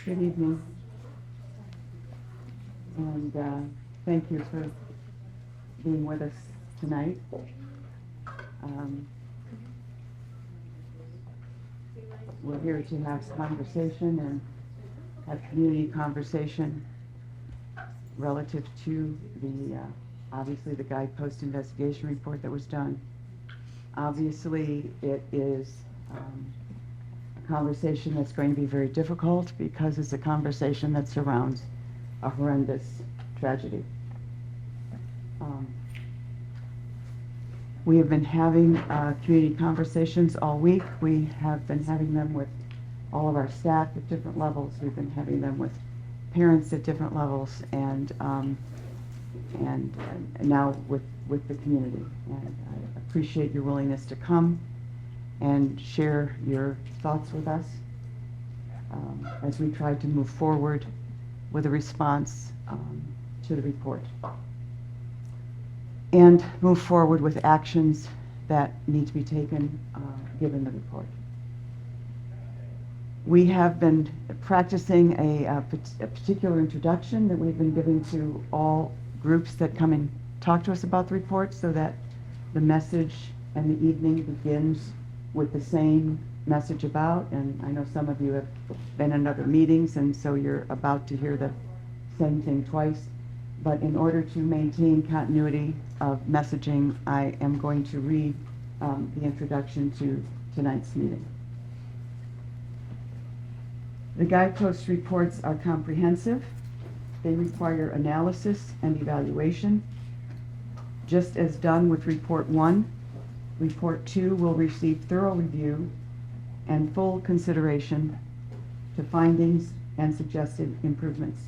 Good evening. And thank you for being with us tonight. We're here to have conversation and have community conversation relative to the, obviously, the Guidepost investigation report that was done. Obviously, it is a conversation that's going to be very difficult because it's a conversation that surrounds a horrendous tragedy. We have been having community conversations all week. We have been having them with all of our staff at different levels. We've been having them with parents at different levels, and now with the community. And I appreciate your willingness to come and share your thoughts with us as we try to move forward with a response to the report and move forward with actions that need to be taken given the report. We have been practicing a particular introduction that we've been giving to all groups that come and talk to us about the report, so that the message and the evening begins with the same message about, and I know some of you have been in other meetings, and so you're about to hear the same thing twice. But in order to maintain continuity of messaging, I am going to read the introduction to tonight's meeting. The Guidepost reports are comprehensive. They require analysis and evaluation. Just as done with Report 1, Report 2 will receive thorough review and full consideration to findings and suggested improvements.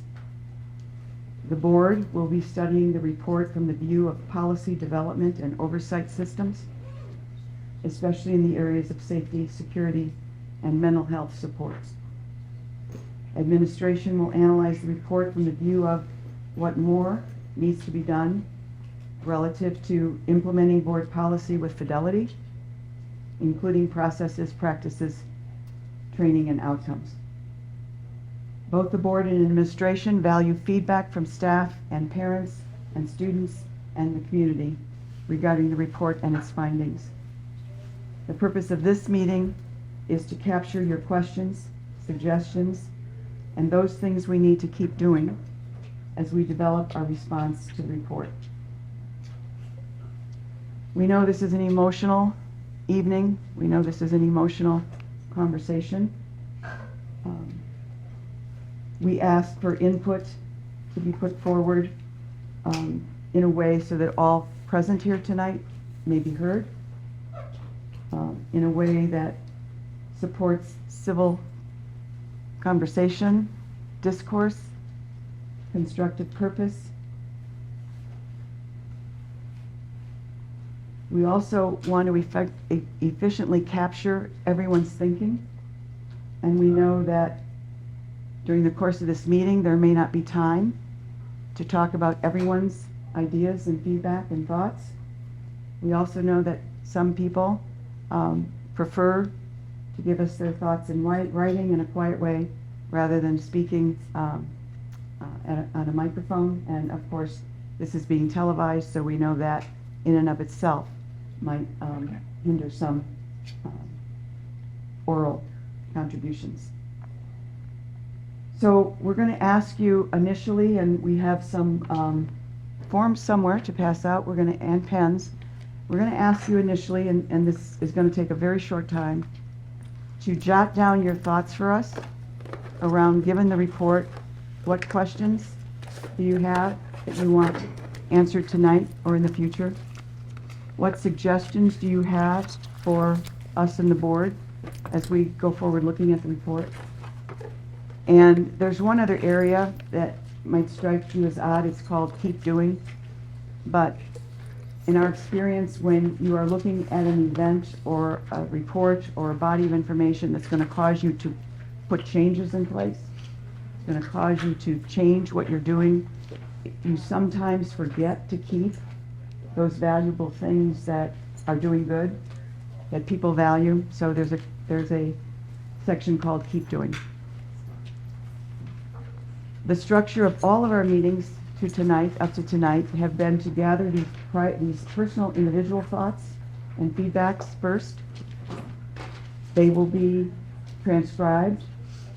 The board will be studying the report from the view of policy development and oversight systems, especially in the areas of safety, security, and mental health supports. Administration will analyze the report from the view of what more needs to be done relative to implementing board policy with fidelity, including processes, practices, training, and outcomes. Both the board and administration value feedback from staff and parents and students and the community regarding the report and its findings. The purpose of this meeting is to capture your questions, suggestions, and those things we need to keep doing as we develop our response to the report. We know this is an emotional evening. We know this is an emotional conversation. We ask for input to be put forward in a way so that all present here tonight may be heard, in a way that supports civil conversation, discourse, constructive purpose. We also want to efficiently capture everyone's thinking, and we know that during the course of this meeting there may not be time to talk about everyone's ideas and feedback and thoughts. We also know that some people prefer to give us their thoughts in writing in a quiet way rather than speaking on a microphone, and of course this is being televised, so we know that in and of itself might hinder some oral contributions. So we're going to ask you initially, and we have some forms somewhere to pass out, and pens. We're going to ask you initially, and this is going to take a very short time, to jot down your thoughts for us around, given the report, what questions do you have that you want answered tonight or in the future? What suggestions do you have for us and the board as we go forward looking at the report? And there's one other area that might strike you as odd. It's called keep doing. But in our experience, when you are looking at an event or a report or a body of information that's going to cause you to put changes in place, it's going to cause you to change what you're doing, you sometimes forget to keep those valuable things that are doing good, that people value. So there's a section called keep doing. The structure of all of our meetings up to tonight, have been to gather these personal individual thoughts and feedbacks first. They will be transcribed.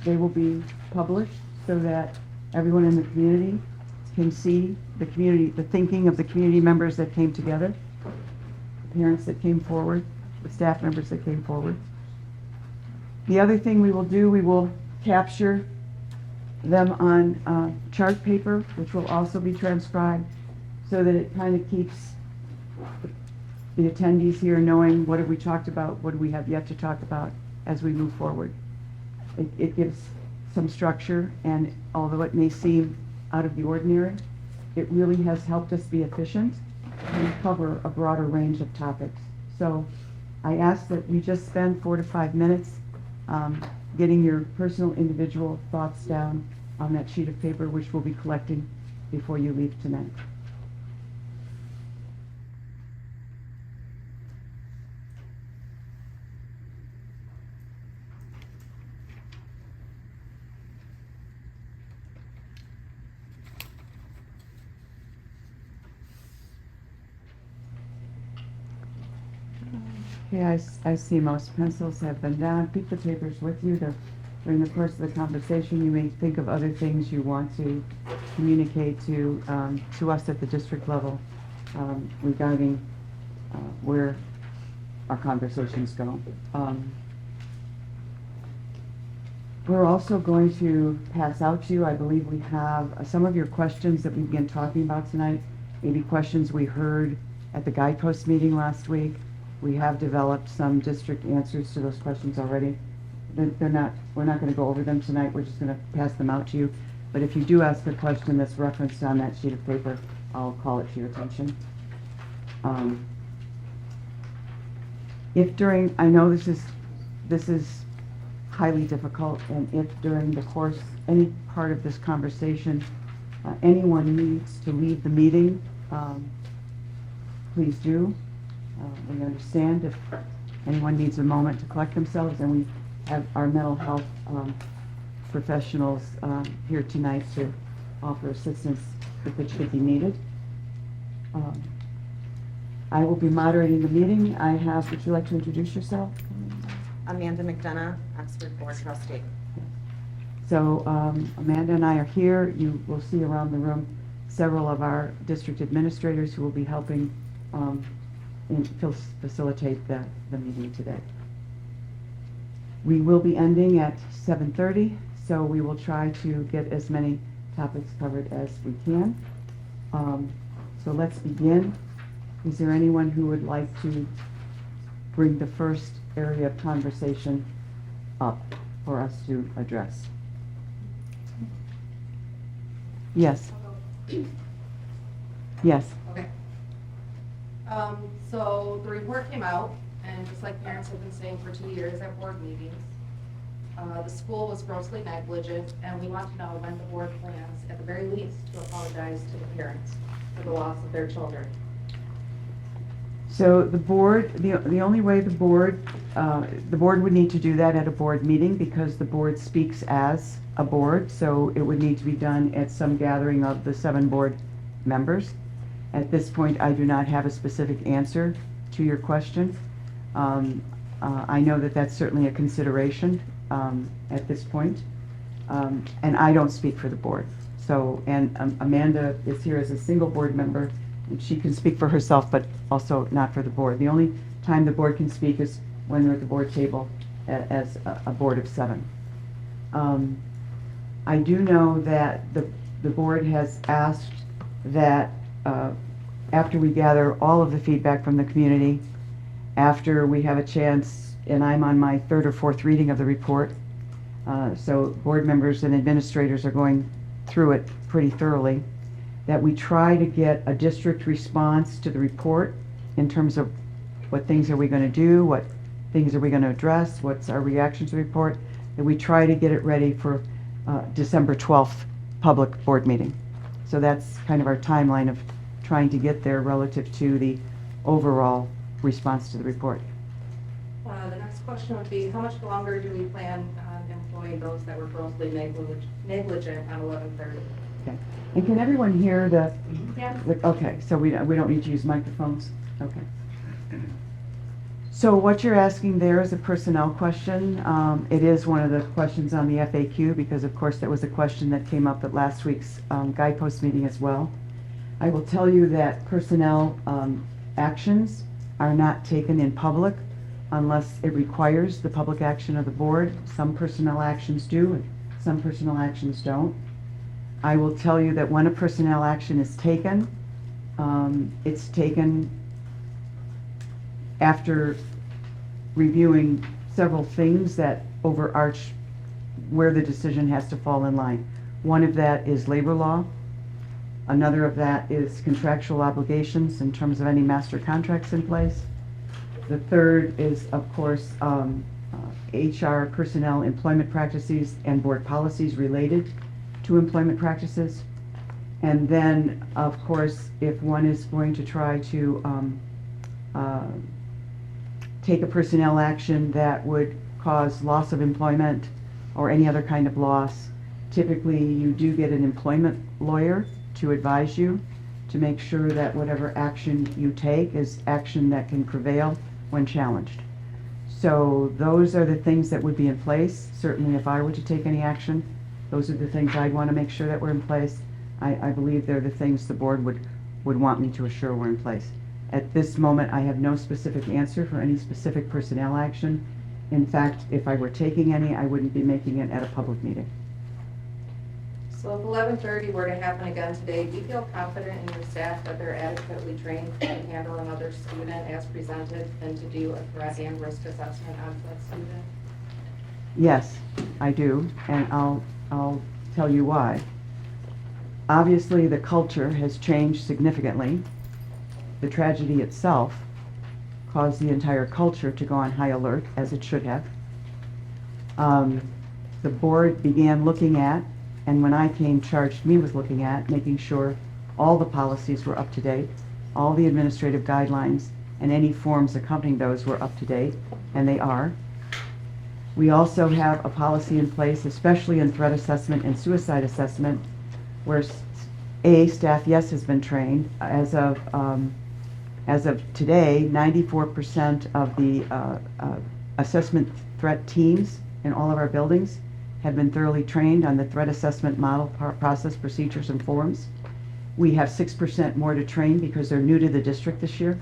They will be published so that everyone in the community can see the thinking of the community members that came together, the parents that came forward, the staff members that came forward. The other thing we will do, we will capture them on chart paper, which will also be transcribed, so that it kind of keeps the attendees here knowing what have we talked about, what do we have yet to talk about as we move forward. It gives some structure, and although it may seem out of the ordinary, it really has helped us be efficient and cover a broader range of topics. So I ask that we just spend 4 to 5 minutes getting your personal individual thoughts down on that sheet of paper, which we'll be collecting before you leave tonight. Okay, I see most pencils have been down. Keep the papers with you. During the course of the conversation, you may think of other things you want to communicate to us at the district level regarding where our conversations go. We're also going to pass out to you, I believe we have some of your questions that we began talking about tonight, maybe questions we heard at the Guidepost meeting last week. We have developed some district answers to those questions already. We're not going to go over them tonight. We're just going to pass them out to you. But if you do ask a question that's referenced on that sheet of paper, I'll call it to your attention. I know this is highly difficult, and if during the course, any part of this conversation, anyone needs to leave the meeting, please do. We understand if anyone needs a moment to collect themselves, and we have our mental health professionals here tonight to offer assistance if it should be needed. I will be moderating the meeting. Would you like to introduce yourself? Amanda McDonough, Oxford Board Trustee. So Amanda and I are here. You will see around the room several of our district administrators who will be helping facilitate the meeting today. We will be ending at 7:30, so we will try to get as many topics covered as we can. So let's begin. Is there anyone who would like to bring the first area of conversation up for us to address? Yes. Yes. Okay. So the report came out, and just like parents have been saying for 2 years at board meetings, the school was grossly negligent, and we want to know when the board plans, at the very least, to apologize to the parents for the loss of their children. So the board, the only way the board would need to do that at a board meeting, because the board speaks as a board, so it would need to be done at some gathering of the 7 board members. At this point, I do not have a specific answer to your question. I know that that's certainly a consideration at this point, and I don't speak for the board. So, and Amanda is here as a single board member, and she can speak for herself, but also not for the board. The only time the board can speak is when they're at the board table as a board of 7. I do know that the board has asked that after we gather all of the feedback from the community, after we have a chance, and I'm on my 3rd or 4th reading of the report, so board members and administrators are going through it pretty thoroughly, that we try to get a district response to the report in terms of what things are we going to do, what things are we going to address, what's our reaction to the report, that we try to get it ready for December 12th public board meeting. So that's kind of our timeline of trying to get there relative to the overall response to the report. The next question would be, how much longer do we plan on employing those that were grossly negligent on 11/30. Okay. And can everyone hear the, Yeah. okay, so we don't need to use microphones? Okay. So what you're asking there is a personnel question. It is one of the questions on the FAQ because of course that was a question that came up at last week's Guidepost meeting as well. I will tell you that personnel actions are not taken in public unless it requires the public action of the board. Some personnel actions do and some personnel actions don't. I will tell you that when a personnel action is taken, it's taken after reviewing several things that overarch where the decision has to fall in line. One of that is labor law. Another of that is contractual obligations in terms of any master contracts in place. The third is, of course, HR, personnel, employment practices, and board policies related to employment practices. And then, of course, if one is going to try to take a personnel action that would cause loss of employment or any other kind of loss, typically you do get an employment lawyer to advise you to make sure that whatever action you take is action that can prevail when challenged. So those are the things that would be in place. Certainly if I were to take any action, those are the things I'd want to make sure that were in place. I believe they're the things the board would want me to assure were in place. At this moment, I have no specific answer for any specific personnel action. In fact, if I were taking any, I wouldn't be making it at a public meeting. So if 11:30 were to happen again today, do you feel confident in your staff that they're adequately trained in handling another student as presented and to do a threat and risk assessment on that student? Yes, I do, and I'll tell you why. Obviously, the culture has changed significantly. The tragedy itself caused the entire culture to go on high alert, as it should have. The board began looking at, and when I came, charged me with looking at, making sure all the policies were up to date, all the administrative guidelines, and any forms accompanying those were up to date, and they are. We also have a policy in place, especially in threat assessment and suicide assessment, where staff, yes, has been trained. As of today, 94% of the assessment threat teams in all of our buildings have been thoroughly trained on the threat assessment model, process, procedures, and forms. We have 6% more to train because they're new to the district this year.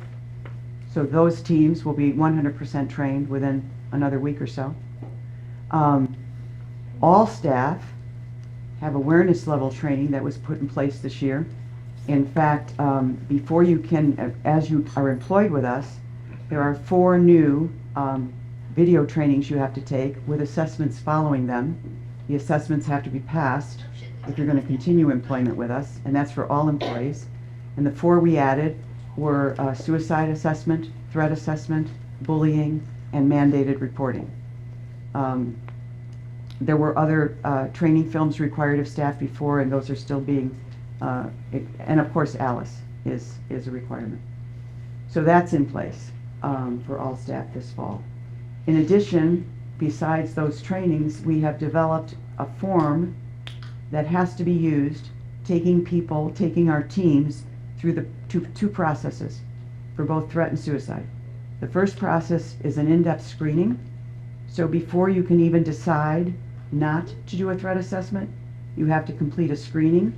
So those teams will be 100% trained within another week or so. All staff have awareness level training that was put in place this year. In fact, before you can, as you are employed with us, there are 4 new video trainings you have to take with assessments following them. The assessments have to be passed if you're going to continue employment with us, and that's for all employees. And the 4 we added were suicide assessment, threat assessment, bullying, and mandated reporting. There were other training films required of staff before, and those are still being, and of course Alice is a requirement. So that's in place for all staff this fall. In addition, besides those trainings, we have developed a form that has to be used, taking our teams through the two processes for both threat and suicide. The first process is an in-depth screening. So before you can even decide not to do a threat assessment, you have to complete a screening,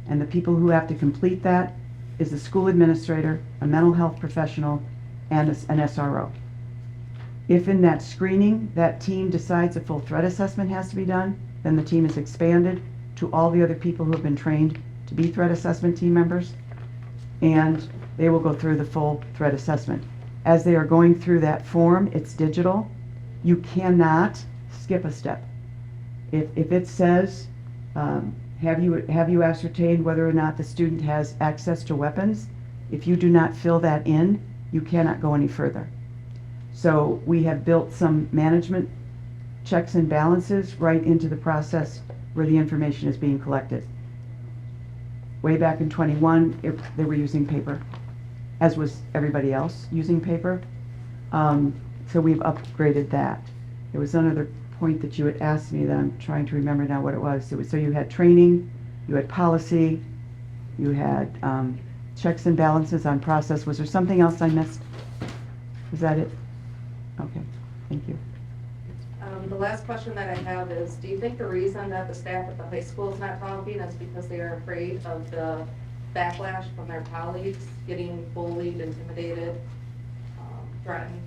and the people who have to complete that is the school administrator, a mental health professional, and an SRO. If in that screening, that team decides a full threat assessment has to be done, then the team is expanded to all the other people who have been trained to be threat assessment team members, and they will go through the full threat assessment. As they are going through that form, it's digital. You cannot skip a step. If it says, have you ascertained whether or not the student has access to weapons, if you do not fill that in, you cannot go any further. So we have built some management checks and balances right into the process where the information is being collected. Way back in 21, they were using paper, as was everybody else using paper. So we've upgraded that. There was another point that you had asked me that I'm trying to remember now what it was. So you had training, you had policy, you had checks and balances on process. Was there something else I missed? Was that it? Okay, thank you. The last question that I have is, do you think the reason that the staff at the high school is not talking is because they are afraid of the backlash from their colleagues, getting bullied, intimidated, threatened?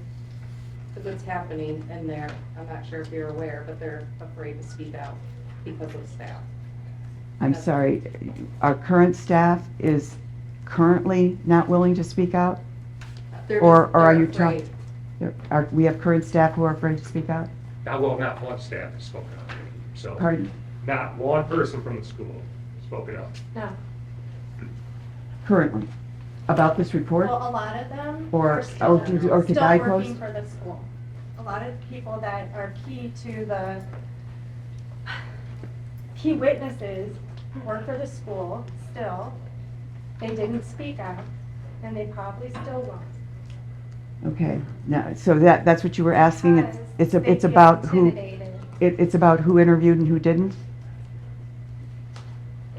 Because it's happening in there. I'm not sure if you're aware, but they're afraid to speak out because of the staff. I'm sorry, our current staff is currently not willing to speak out? Or are you talking? We have current staff who are afraid to speak out? Well, not one staff has spoken up, so. Pardon? Not one person from the school spoken up. No. Currently? About this report? Well, a lot of them Or- are still, or to still Guidepost? working for the school. A lot of people that are key to the, key witnesses work for the school still. They didn't speak out, and they probably still won't. Okay, now, so that's what you were asking? It's Because they feel about who, intimidated. it's about who interviewed and who didn't?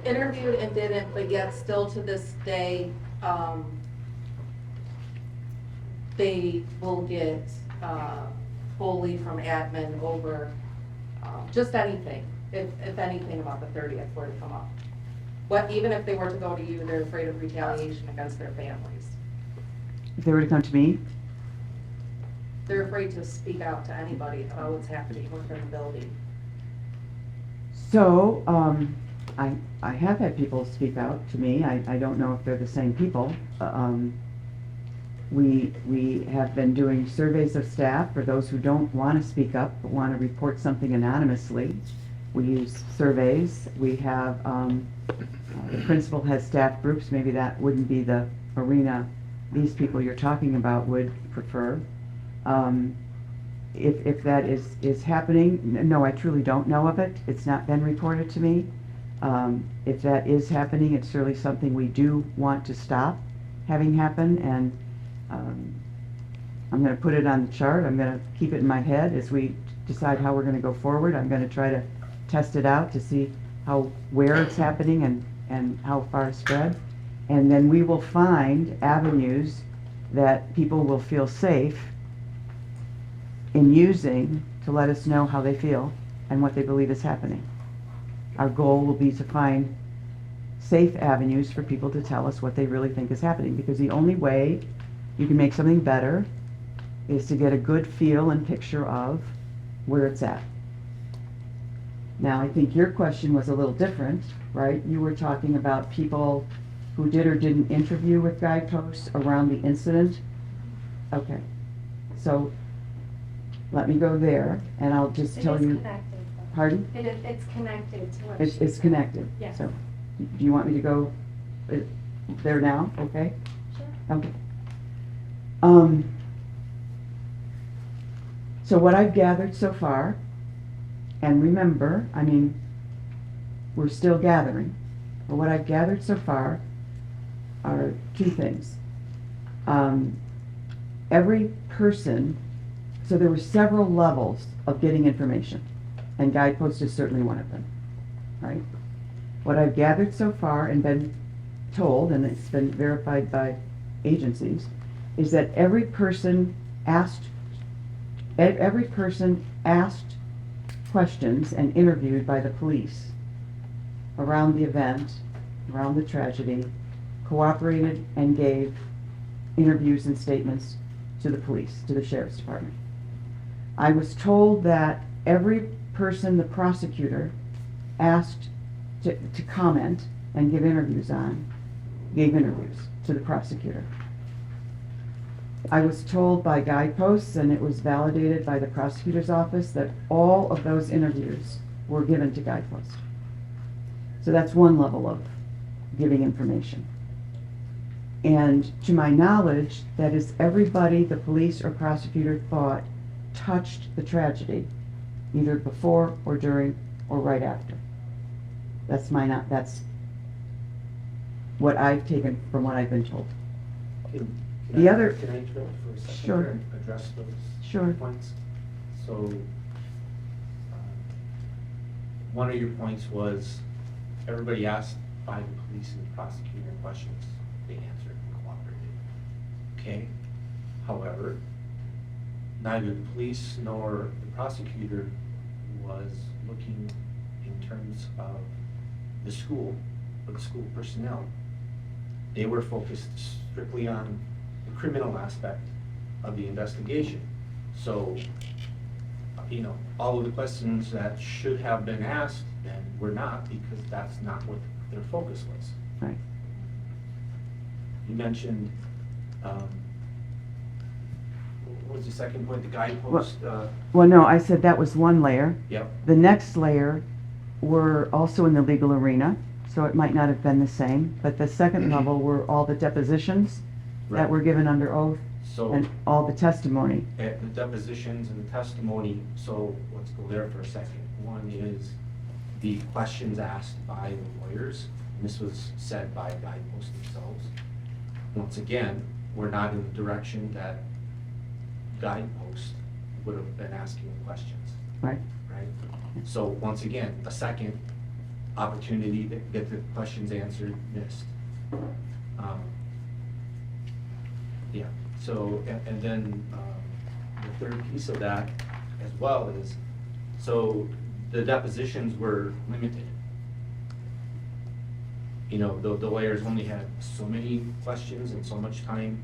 Interviewed and didn't, but yet still to this day, they will get bullied from admin over just anything, if anything about the 30th were to come up. Even if they were to go to you, they're afraid of retaliation against their families. If they were to come to me? They're afraid to speak out to anybody about what's happening within the building. So, I have had people speak out to me. I don't know if they're the same people. We have been doing surveys of staff for those who don't want to speak up but want to report something anonymously. We use surveys. We have, the principal has staff groups. Maybe that wouldn't be the arena these people you're talking about would prefer. If that is happening, no, I truly don't know of it. It's not been reported to me. If that is happening, it's certainly something we do want to stop having happen, and I'm going to put it on the chart. I'm going to keep it in my head as we decide how we're going to go forward. I'm going to try to test it out to see where it's happening and how far it's spread. And then we will find avenues that people will feel safe in using to let us know how they feel and what they believe is happening. Our goal will be to find safe avenues for people to tell us what they really think is happening, because the only way you can make something better is to get a good feel and picture of where it's at. Now, I think your question was a little different, right? You were talking about people who did or didn't interview with Guidepost around the incident. Okay, so let me go there, and I'll just tell you. It is connected, though. Pardon? It's connected to what It's she said. connected. Yes. So, do you want me to go there now? Okay. Sure. Okay. So what I've gathered so far, and remember, I mean, we're still gathering, but what I've gathered so far are two things. Every person, so there were several levels of getting information, and Guidepost is certainly one of them, right? What I've gathered so far and been told, and it's been verified by agencies, is that every person asked questions and interviewed by the police around the event, around the tragedy, cooperated and gave interviews and statements to the police, to the sheriff's department. I was told that every person the prosecutor asked to comment and give interviews on, gave interviews to the prosecutor. I was told by Guideposts, and it was validated by the prosecutor's office, that all of those interviews were given to Guideposts. So that's one level of giving information. And to my knowledge, that is everybody the police or prosecutor thought touched the tragedy, either before or during or right after. That's what I've taken from what I've been told. The other- Can I interrupt for a second? Sure. to Address those Sure. points? So, one of your points was, everybody asked by the police and the prosecutor questions, they answered and cooperated. Okay, however, neither the police nor the prosecutor was looking in terms of the school or the school personnel. They were focused strictly on the criminal aspect of the investigation. So, you know, all of the questions that should have been asked then were not, because that's not what their focus was. Right. You mentioned, what was the second point, the guidepost? Well, no, I said that was one layer. Yep, The next layer were also in the legal arena, so it might not have been the same. But the second level were all the depositions that Right. were given under oath so and all the testimony. at the depositions and the testimony, so let's go there for a second. One is the questions asked by the lawyers, and this was said by Guidepost themselves. Once again, we're not in the direction that Guidepost would have been asking the questions, Right. right? So once again, a second opportunity to get the questions answered missed. Yeah, so, and then, the third piece of that as well is, so the depositions were limited. You know, the lawyers only had so many questions and so much time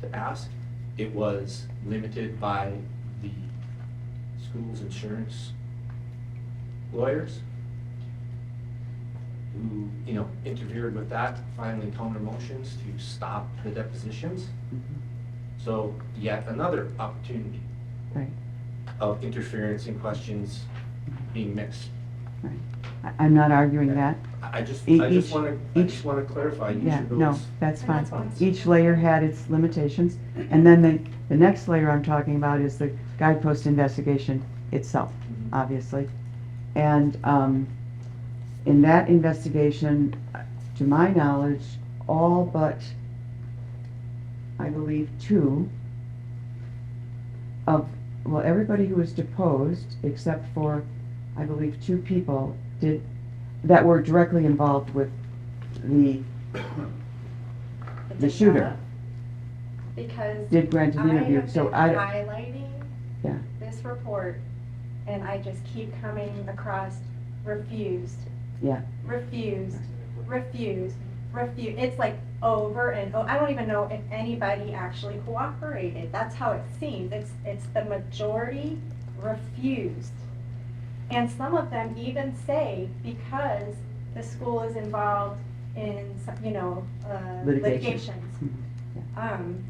to ask. It was limited by the school's insurance lawyers, who, you know, interfered with that, filing counter motions to stop the depositions. So yet another opportunity Right. of interference in questions being missed. Right. I'm not arguing that. I just Each- want to clarify each Yeah, of those. no, that's And fine. that's fine. Each layer had its limitations. And then the next layer I'm talking about is the Guidepost investigation itself, Mhm. obviously. And in that investigation, to my knowledge, all but, I believe, two of, well, everybody who was deposed, except for, I believe, two people that were directly involved with the shooter, Because did grant an interview. I have So been I, highlighting yeah, this report, and I just keep coming across refused, yeah, refused, refused, refused. It's like over and over. I don't even know if anybody actually cooperated. That's how it seems. It's the majority refused. And some of them even say because the school is involved in, you know, Litigation. litigations. Mhm.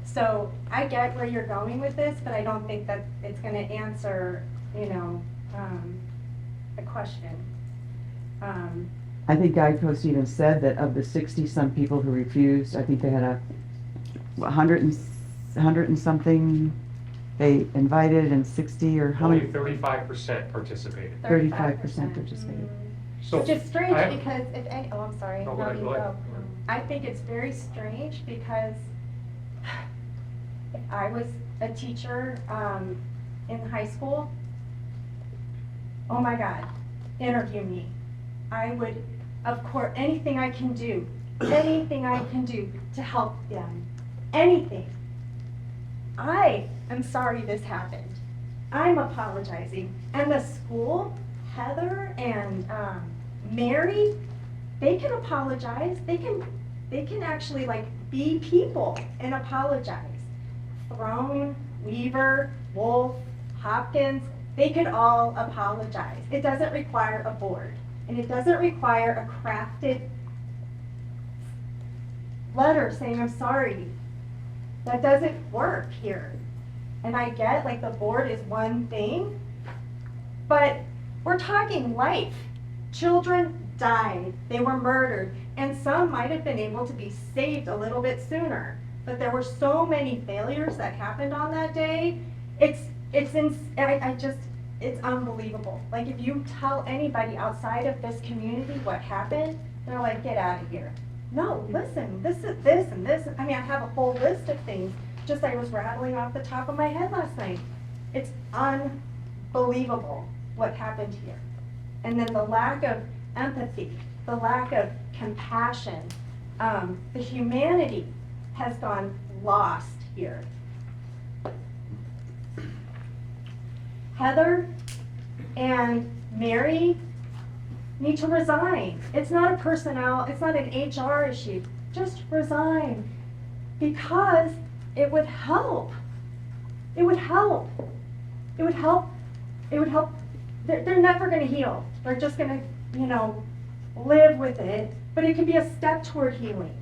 So I get where you're going with this, but I don't think that it's gonna answer, you know, the question. I think Guidepost even said that of the 60-some people who refused, I think they had 100 and something they invited, and 60 or how Only many? 35% participated. 35% participated. So Which is strange I- because if any, oh, I'm sorry, No, no, go you ahead. go. I think it's very strange because if I was a teacher, in high school, oh my God, interview me. I would, of course, anything I can do to help them, anything. I am sorry this happened. I'm apologizing. And the school, Heather and Mary, they can apologize. They can actually like be people and apologize. Throne, Weaver, Wolf, Hopkins, they could all apologize. It doesn't require a board, and it doesn't require a crafted letter saying I'm sorry. That doesn't work here. And I get like the board is one thing, but we're talking life. Children died, they were murdered, and some might have been able to be saved a little bit sooner. But there were so many failures that happened on that day. It's unbelievable. Like if you tell anybody outside of this community what happened, they're like, get out of here. No, listen, this is this and this. I mean, I have a whole list of things, just I was rattling off the top of my head last night. It's unbelievable. what happened here. And then the lack of empathy, the lack of compassion, the humanity has gone lost here. Heather and Mary need to resign. It's not a personnel, it's not an HR issue. Just resign. Because it would help. It would help. It would help. It would help. They're never going to heal. They're just going to, live with it. But it could be a step toward healing.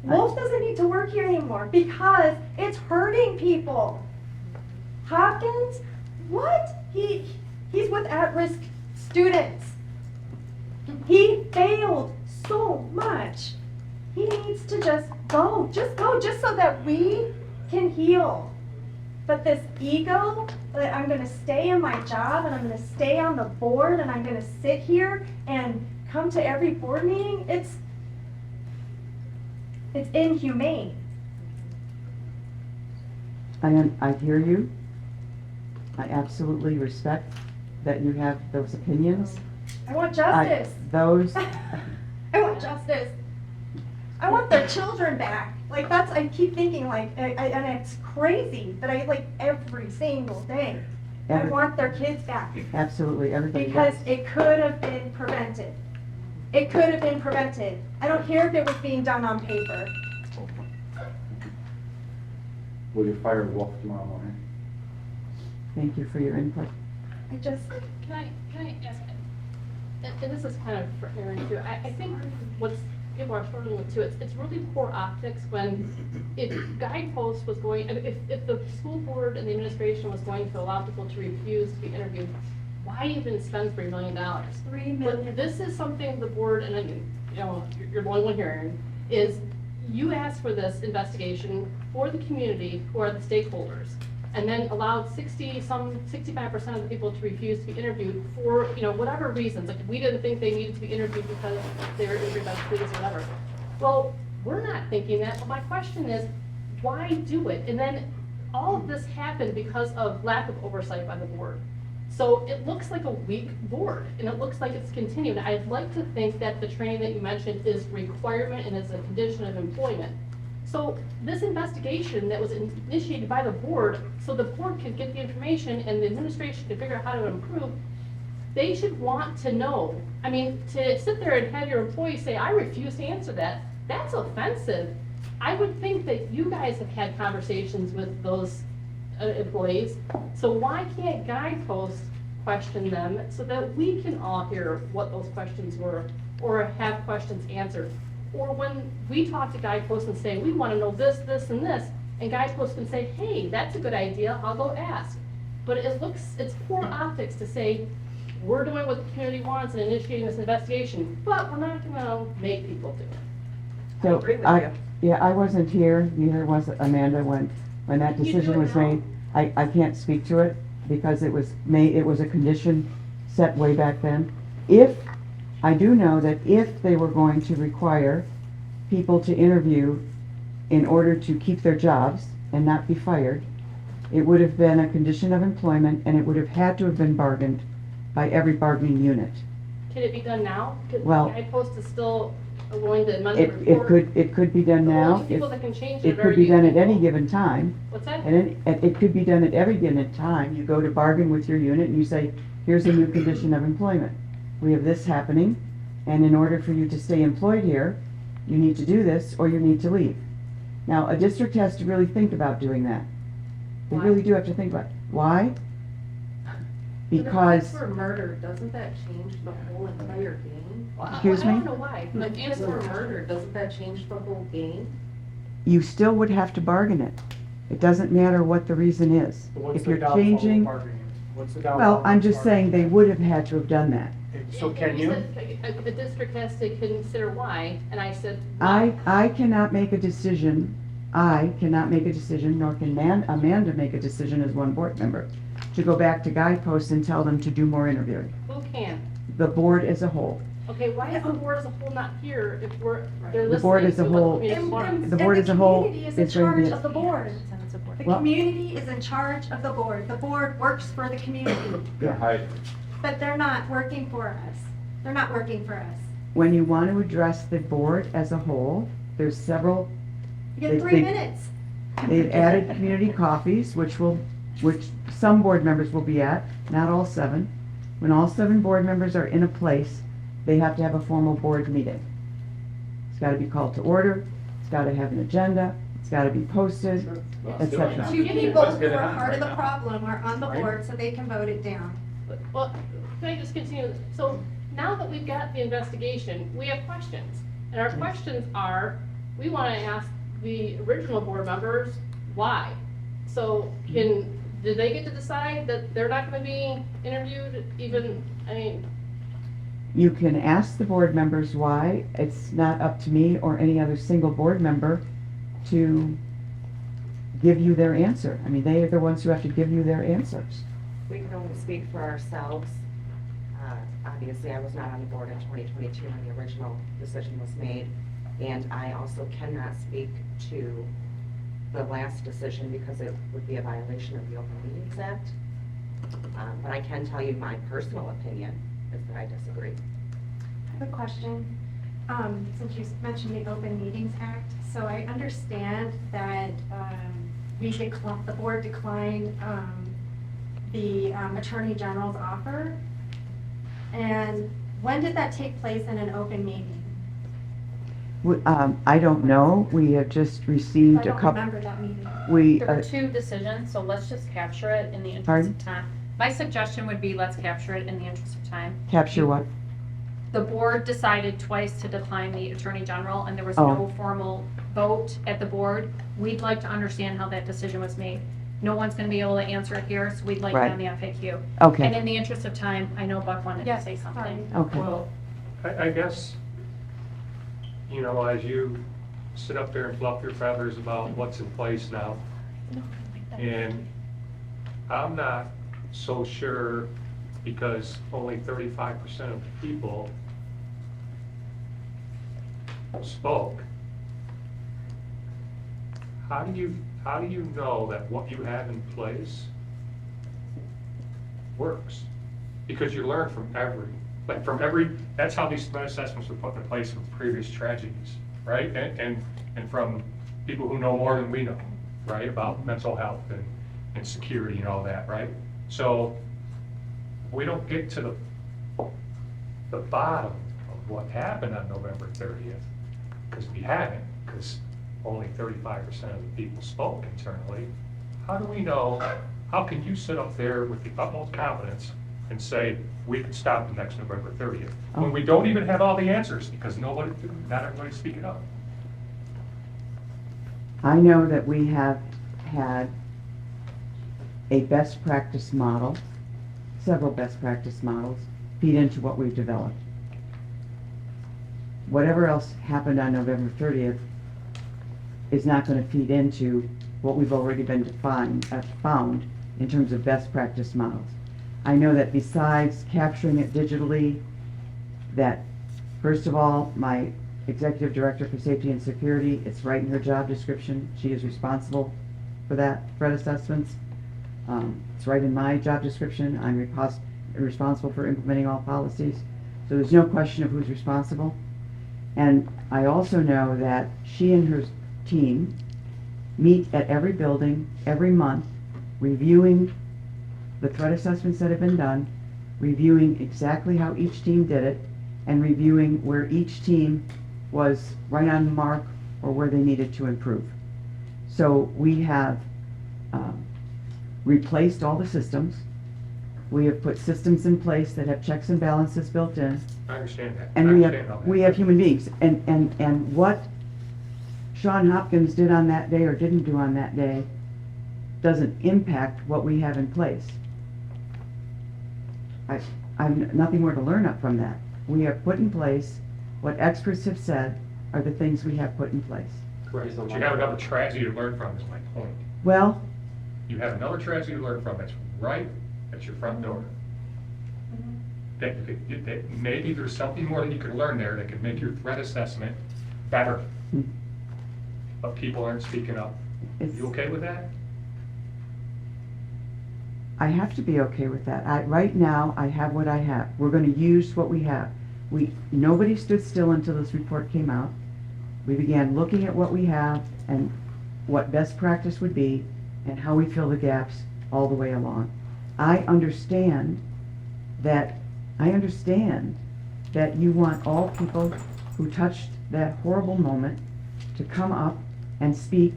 Wolf doesn't need to work here anymore because it's hurting people. Hopkins, what? He's with at-risk students. He failed so much. He needs to just go, just so that we can heal. But this ego, that I'm gonna stay in my job and I'm gonna stay on the board and I'm gonna sit here and come to every board meeting, it's inhumane. I hear you. I absolutely respect that you have those opinions. I want justice. Those, I want justice. I want their children back. Like I keep thinking and it's crazy, but every single day, I Every- want their kids back. absolutely, everybody Because does. it could have been prevented. It could have been prevented. I don't care if it was being done on paper. Will you fire Wolf tomorrow morning? Thank you for your input. I just, Can I ask, and this is kind of for Aaron too, I think what's people are struggling with too, it's really poor optics when if Guidepost was going, if the school board and the administration was going to allow people to refuse to be interviewed, why even spend $3 million? $3 But million. this is something the board, and you're the only one here, Aaron, is you asked for this investigation for the community who are the stakeholders, and then allowed 65% of the people to refuse to be interviewed for, whatever reasons. Like, we didn't think they needed to be interviewed because they were interviewed by the police or whatever. Well, we're not thinking that, but my question is, why do it? And then all of this happened because of lack of oversight by the board. So it looks like a weak board, and it looks like it's continued. I'd like to think that the training that you mentioned is requirement and is a condition of employment. So this investigation that was initiated by the board, so the board could get the information and the administration could figure out how to improve, they should want to know. I mean, to sit there and have your employees say, I refuse to answer that, that's offensive. I would think that you guys have had conversations with those employees, so why can't Guidepost question them so that we can all hear what those questions were or have questions answered? Or when we talk to Guidepost and say, we want to know this, this, and this, and Guidepost can say, hey, that's a good idea, I'll go ask. But it's poor optics to say, we're doing what the community wants and initiating this investigation, but we're not going to make people do it. So agree with you. I wasn't here, neither was Amanda when that You do decision it was now. made. I can't speak to it because it was a condition set way back then. I do know that if they were going to require people to interview in order to keep their jobs and not be fired, it would have been a condition of employment and it would have had to have been bargained by every bargaining unit. Can it be done now? Because Well, Guidepost is still willing to amend the report. It could be done The now. only people that can change it It are could be you done at any people. given time. What's that? And it could be done at every given time. You go to bargain with your unit and you say, here's a new condition of employment. We have this happening, and in order for you to stay employed here, you need to do this or you need to leave. Now, a district has to really think about doing that. They Why? really do have to think about it. Why? But if Because, it's for murder, doesn't that change the whole entire game? Well, Excuse I me? don't know why. If it's for murder, doesn't that change the whole game? you still would have to bargain it. It doesn't matter what the reason is. What's If the you're downfall of changing, bargaining? What's the downfall well, of I'm just saying they bargaining? would have had to have done that. So can And you? said, the district has to consider why, and I said, why? I cannot make a decision, nor can Amanda make a decision as one board member, to go back to Guidepost and tell them to do more interviewing. Who can? The board as a whole. Okay, why is the board as a whole not here if they're The board listening as a to what the whole- community wants? The board as a whole And the community is in is going to be charge of the board. The Well- community is in charge of the board. The board works for the community, Yeah, hi. but they're not working for us. They're not working for us. When you want to address the board as a whole, there's several, You They- get 3 they- minutes. they've added community coffees, which some board members will be at, not all 7. When all 7 board members are in a place, they have to have a formal board meeting. It's got to be called to order, it's got to have an agenda, it's got to be posted, etc. 2 people Let's who get it are on part of the right now. problem are on the board, so they can vote it down. Well, can I just continue? So now that we've got the investigation, we have questions. And our questions are, we want to ask the original board members, why? So did they get to decide that they're not going to be interviewed even, I mean, You can ask the board members why. It's not up to me or any other single board member to give you their answer. I mean, they are the ones who have to give you their answers. We can only speak for ourselves. Obviously, I was not on the board in 2022 when the original decision was made. And I also cannot speak to the last decision because it would be a violation of the Open Meetings Act. But I can tell you my personal opinion is that I disagree. I have a question. Since you mentioned the Open Meetings Act, so I understand that the board declined the Attorney General's offer. And when did that take place in an open meeting? I don't know. We have just I received a don't couple, remember that meeting. we, There were 2 decisions, so let's just capture it in the interest Pardon? of time. My suggestion would be let's capture it in the interest of time. capture what? The board decided twice to decline the Attorney General, and there was Oh. no formal vote at the board. We'd like to understand how that decision was made. No one's gonna be able to answer it here, so we'd like it Right. on the FAQ. And Okay, in the interest of time, I know Buck wanted to Yes, say something. sorry. okay. Well, I guess, as you sit up there and fluff your feathers about what's in place now, and I'm not so sure because only 35% of the people spoke. How do you know that what you have in place works? Because you learn from that's how these threat assessments were put in place from previous tragedies, right? And from people who know more than we know, right, about mental health and security and all that, right? So we don't get to the bottom of what happened on November 30th, because we haven't, because only 35% of the people spoke internally. How do we know, how can you sit up there with the utmost confidence and say, we can stop the next November 30th, when we don't even have all the answers, because not everybody's speaking up? I know that we have had a best practice model, several best practice models, feed into what we've developed. Whatever else happened on November 30th is not going to feed into what we've already been found in terms of best practice models. I know that besides capturing it digitally, that first of all, my Executive Director for Safety and Security, it's right in her job description. She is responsible for that, threat assessments. It's right in my job description. I'm responsible for implementing all policies. So there's no question of who's responsible. And I also know that she and her team meet at every building, every month, reviewing the threat assessments that have been done, reviewing exactly how each team did it, and reviewing where each team was right on the mark or where they needed to improve. So we have replaced all the systems. We have put systems in place that have checks and balances built in. I understand that. I And we understand all have, that. we have human beings. And what Sean Hopkins did on that day or didn't do on that day doesn't impact what we have in place. I've nothing more to learn up from that. We have put in place what experts have said are the things we have put in place. Correct. But you have another tragedy to learn from, is my point. Well, You have another tragedy to learn from, that's right at your front door. that you could, that maybe there's something more that you could learn there that could make your threat assessment better. Hmm. But people aren't speaking up. It's- You okay with that? I have to be okay with that. Right now, I have what I have. We're gonna use what we have. Nobody stood still until this report came out. We began looking at what we have and what best practice would be and how we fill the gaps all the way along. I understand that you want all people who touched that horrible moment to come up and speak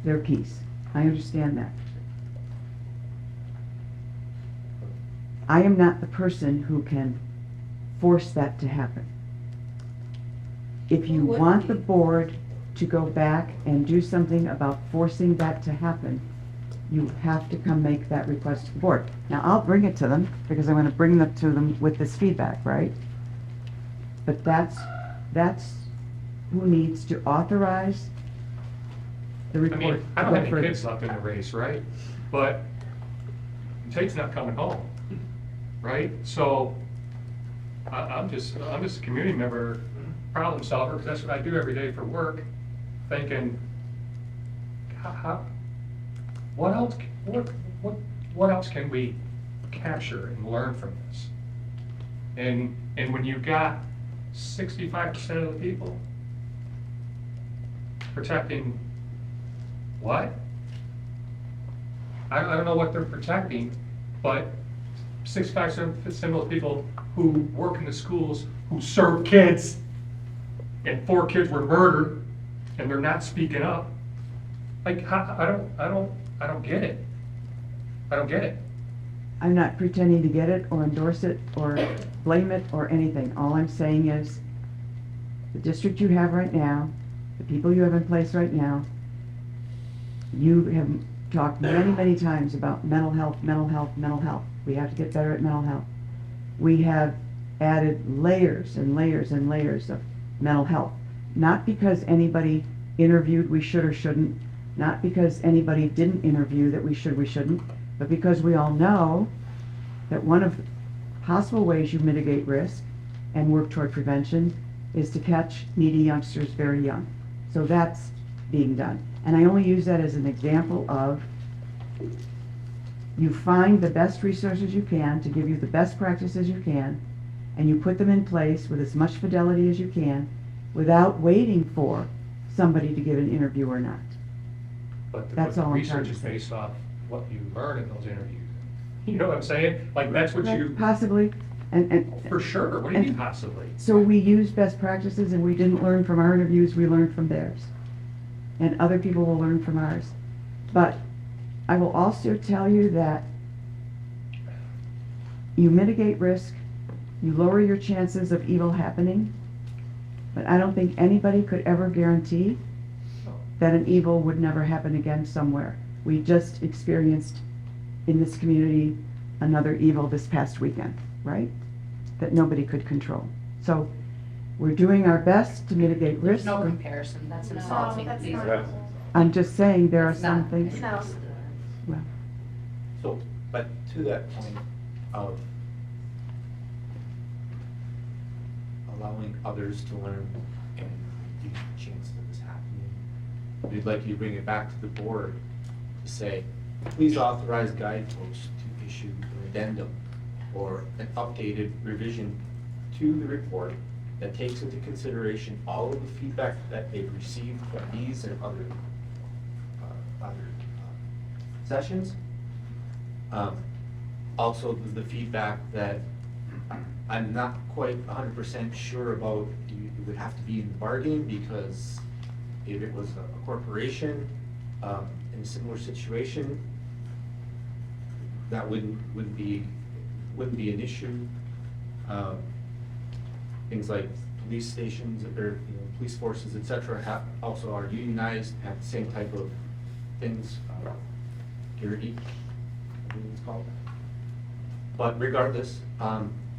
their piece. I understand that. I am not the person who can force that to happen. If you Who would want be? the board to go back and do something about forcing that to happen, you have to come make that request to the board. Now, I'll bring it to them, because I'm gonna bring it to them with this feedback, right? But that's who needs to authorize the I report. mean, I to don't go have any further. kids left in the race, right? But Tate's not coming home, right? So I'm just a community member, problem solver, because that's what I do every day for work, thinking, what else can we capture and learn from this? And when you've got 65% of the people protecting what? I don't know what they're protecting, but 65% of the people who work in the schools, who serve kids, and 4 kids were murdered, and they're not speaking up. Like, I don't get it. I don't get it. I'm not pretending to get it or endorse it or blame it or anything. All I'm saying is, the district you have right now, the people you have in place right now, you have talked many, many times about mental health, mental health, mental health. We have to get better at mental health. We have added layers and layers and layers of mental health. Not because anybody interviewed we should or shouldn't, not because anybody didn't interview that we should, we shouldn't, but because we all know that one of the possible ways you mitigate risk and work toward prevention is to catch needy youngsters very young. So that's being done. And I only use that as an example of, you find the best resources you can to give you the best practices you can, and you put them in place with as much fidelity as you can without waiting for somebody to give an interview or not. But the That's all I'm trying research to is say. based off what you learn in those interviews. You know what I'm saying? Like, that's what you, Possibly, and for sure, what do you mean possibly? so we use best practices and we didn't learn from our interviews, we learned from theirs. And other people will learn from ours. But I will also tell you that you mitigate risk, you lower your chances of evil happening, but I don't think anybody could ever guarantee that an evil would never happen again somewhere. We just experienced in this community another evil this past weekend, right? That nobody could control. So we're doing our best to mitigate risk. No comparison, that's No, insulting. that's These not- are- I'm just saying there are It's some not. things. No. Well, So, but to that point of allowing others to learn and reduce the chance of this happening, we'd like you to bring it back to the board to say, please authorize Guidepost to issue an addendum or an updated revision to the report that takes into consideration all of the feedback that they've received from these and other sessions. Also, the feedback that I'm not quite 100% sure about, it would have to be in the bargaining, because if it was a corporation in a similar situation, that wouldn't be an issue. Things like police stations or police forces, etc., also are unionized, have the same type of things, security, I believe it's called. But regardless,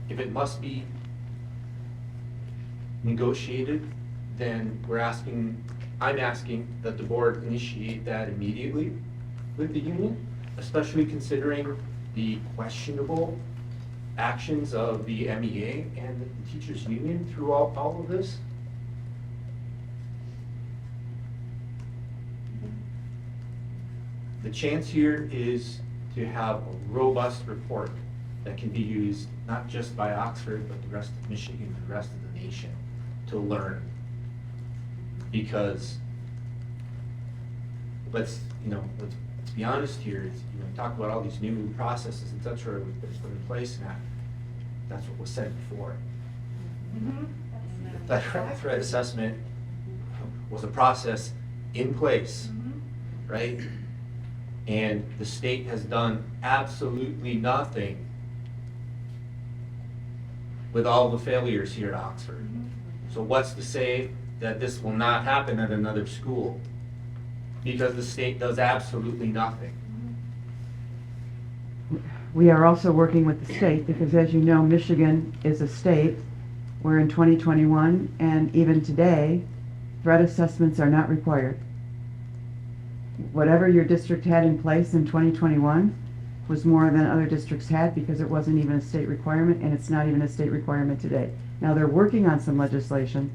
if it must be negotiated, then I'm asking that the board initiate that immediately with the union, especially considering the questionable actions of the MEA and the teachers union throughout all of this? The chance here is to have a robust report that can be used not just by Oxford, but the rest of Michigan, the rest of the nation to learn. Because let's be honest here, talk about all these new processes, et cetera, that's put in place, and that's what was said before. That threat assessment was a process in place, right? And the state has done absolutely nothing with all the failures here at Oxford. So what's to say that this will not happen at another school? Because the state does absolutely nothing. We are also working with the state because, as you know, Michigan is a state where in 2021 and even today, threat assessments are not required. Whatever your district had in place in 2021 was more than other districts had because it wasn't even a state requirement, and it's not even a state requirement today. Now they're working on some legislation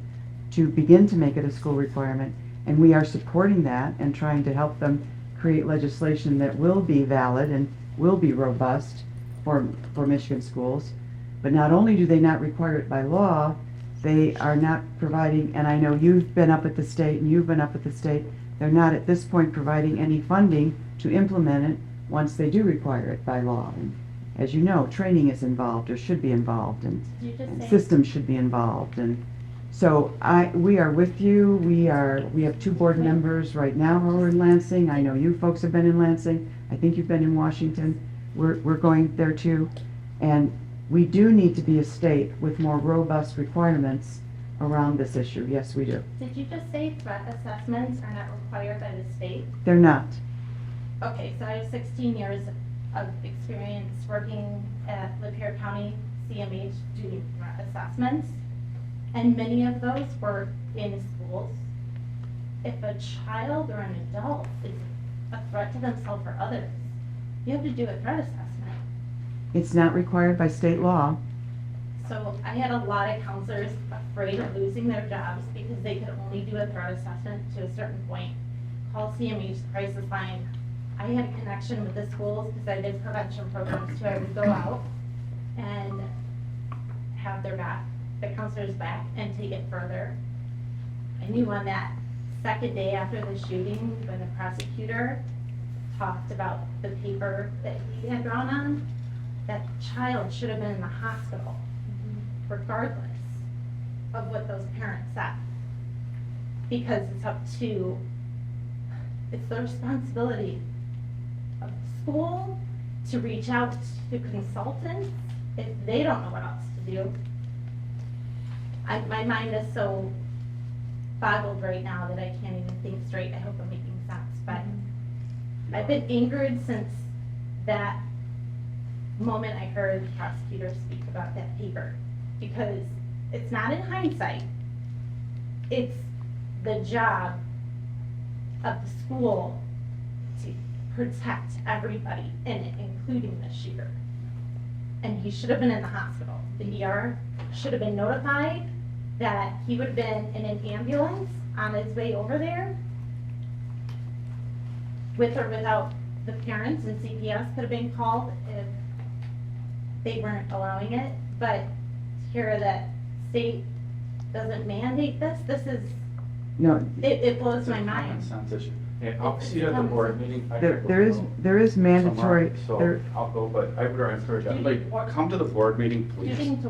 to begin to make it a school requirement, and we are supporting that and trying to help them create legislation that will be valid and will be robust for Michigan schools. But not only do they not require it by law, they are not providing, and I know you've been up at the state and you've been up at the state, they're not at this point providing any funding to implement it once they do require it by law. And as you know, training is involved or should be involved, and systems should be involved. And so we are with you. We have 2 board members right now who are in Lansing. I know you folks have been in Lansing. I think you've been in Washington. We're going there too. And we do need to be a state with more robust requirements around this issue. Yes, we do. Did you just say threat assessments are not required by the state? They're not. Okay, so I have 16 years of experience working at Lapeer County CMH doing threat assessments, and many of those were in schools. If a child or an adult is a threat to themselves or others, you have to do a threat assessment. It's not required by state law. So I had a lot of counselors afraid of losing their jobs because they could only do a threat assessment to a certain point. Call CMH, the price is fine. I had a connection with the schools because I did prevention programs too. I would go out and have their back, the counselors back, and take it further. I knew on that second day after the shooting, when the prosecutor talked about the paper that he had drawn on, that child should have been in the hospital, regardless of what those parents said. Because it's the responsibility of the school to reach out to consultants if they don't know what else to do. My mind is so boggled right now that I can't even think straight. I hope I'm making sense, but I've been angered since that moment I heard the prosecutor speak about that paper, because it's not in hindsight. It's the job of the school to protect everybody in it, including the shooter. And he should have been in the hospital. The ER should have been notified that he would have been in an ambulance on his way over there, with or without the parents, and CPS could have been called if they weren't allowing it. But to hear that state doesn't mandate this is, No, it blows my It's a common mind. sense issue. And I'll see you at the board meeting. I gotta go there is mandatory, somewhere, So I'll go, but I would encourage everybody, come to the board meeting, Do you please, think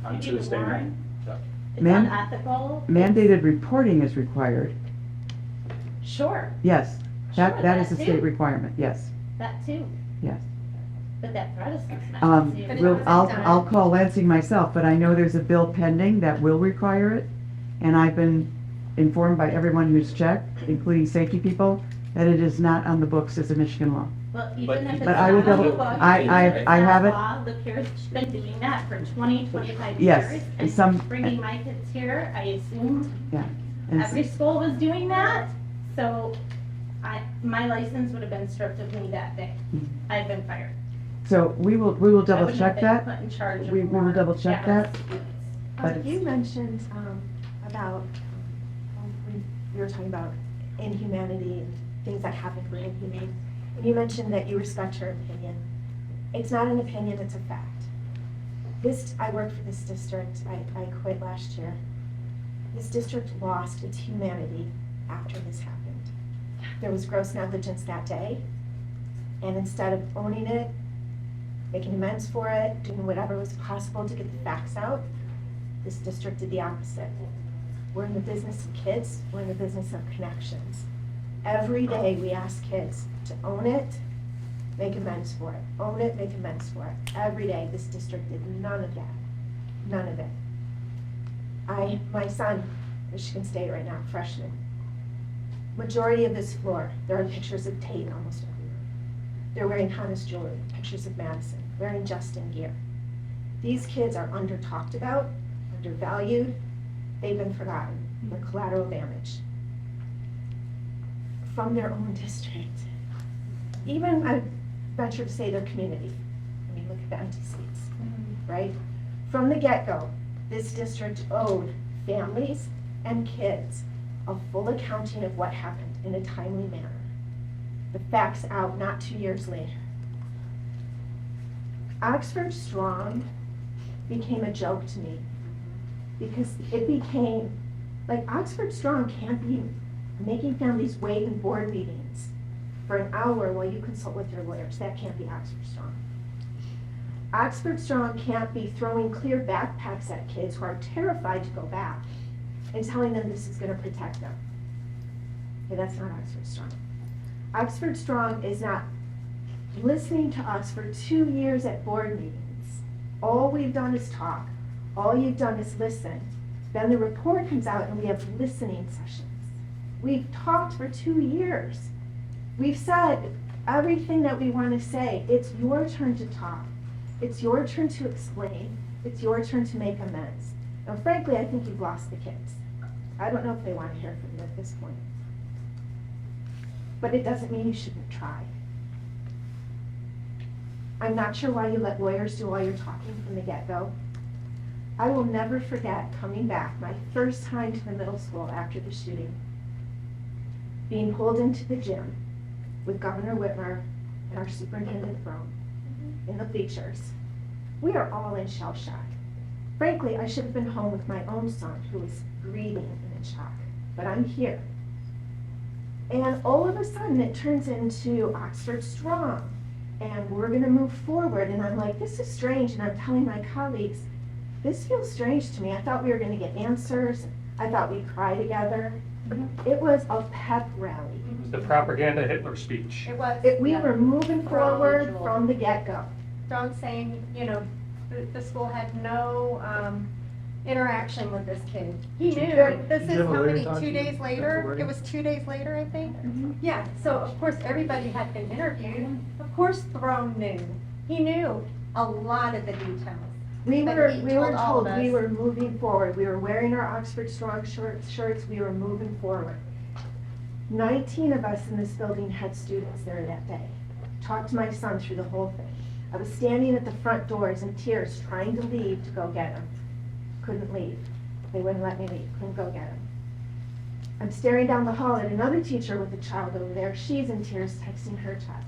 on to Tuesday night. warn? Yeah. It's Man- unethical. mandated reporting is required. Sure, Yes, Sure, that is a that state too. requirement, yes, that too, yes. but that threat assessment. see, But it We'll, wasn't I'll done. call Lansing myself, but I know there's a bill pending that will require it. And I've been informed by everyone who's checked, including safety people, that it is not on the books as a Michigan law. Well, But- even if it's But I will not on the double- book, I- even I- if it's I not have it. law, the peers have been doing that for 20, 25 Yes, years. and some- Bringing my kids here, I assumed Yeah. And every school was doing that, so my license would have been stripped of me that day. Mm-hmm. I've been fired. So we will I double would check have that. been put in charge of We will more double check that. at-risk students. But You it's- mentioned about, when you were talking about inhumanity and things that happened were inhumane. And you mentioned that you respect her opinion. It's not an opinion, it's a fact. I work for this district, I quit last year. This district lost its humanity after this happened. There was gross negligence that day, and instead of owning it, making amends for it, doing whatever was possible to get the facts out, this district did the opposite. We're in the business of kids, we're in the business of connections. Every day we ask kids to own it, make amends for it. Own it, make amends for it. Every day, this district did none of that. None of it. My son, Michigan State right now, freshman. Majority of this floor, there are pictures of Tate almost everywhere. They're wearing Hannes jewelry, pictures of Madison, wearing Justin gear. These kids are under-talked about, undervalued, they've been forgotten. They're collateral damage from their own district. Even, I venture to say, their community. I mean, look at the empty seats, right? From the get-go, this district owed families and kids a full accounting of what happened in a timely manner. The facts out not 2 years later. Oxford Strong became a joke to me because it became, like, Oxford Strong can't be making families wait in board meetings for an hour while you consult with your lawyers. That can't be Oxford Strong. Oxford Strong can't be throwing clear backpacks at kids who are terrified to go back and telling them this is going to protect them. Okay, that's not Oxford Strong. Oxford Strong is not listening to us for 2 years at board meetings. All we've done is talk. All you've done is listen. Then the report comes out and we have listening sessions. We've talked for 2 years. We've said everything that we want to say. It's your turn to talk. It's your turn to explain. It's your turn to make amends. Now, frankly, I think you've lost the kids. I don't know if they want to hear from you at this point. But it doesn't mean you shouldn't try. I'm not sure why you let lawyers do all your talking from the get-go. I will never forget coming back my first time to the middle school after the shooting, being pulled into the gym with Governor Whitmer and our superintendent Brown in the bleachers. We are all in shell shock. Frankly, I should have been home with my own son who was grieving and in shock, but I'm here. And all of a sudden it turns into Oxford Strong and we're gonna move forward. And I'm like, this is strange. And I'm telling my colleagues, this feels strange to me. I thought we were gonna get answers. I thought we'd cry together. It was a pep rally. It was the propaganda Hitler speech. It was. We yeah. were moving forward from the get-go. Strong saying, you know, the school had no interaction with this kid. He knew, this is how many, 2 days later? It was 2 days later, I think? Yeah, so of course, everybody had been interviewed. Of course, Throne knew. He knew a lot of the details. We But were he told told all of we us. were moving forward. We were wearing our Oxford Strong shirts. We were moving forward. 19 of us in this building had students there that day. Talked to my son through the whole thing. I was standing at the front doors in tears trying to leave to go get him. Couldn't leave. They wouldn't let me leave. Couldn't go get him. I'm staring down the hall at another teacher with a child over there. She's in tears texting her child.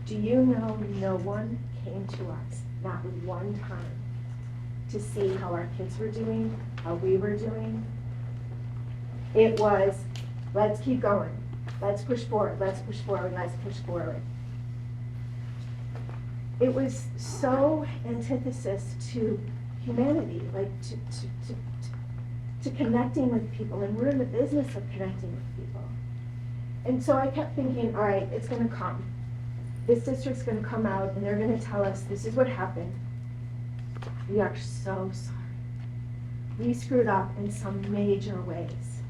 Do you know no one came to us, not one time, to see how our kids were doing, how we were doing? It was, let's keep going. Let's push forward. Let's push forward. Let's push forward. It was so antithesis to humanity, like to connecting with people, and we're in the business of connecting with people. And so I kept thinking, all right, it's gonna come. This district's gonna come out and they're gonna tell us this is what happened. We are so sorry. We screwed up in some major ways.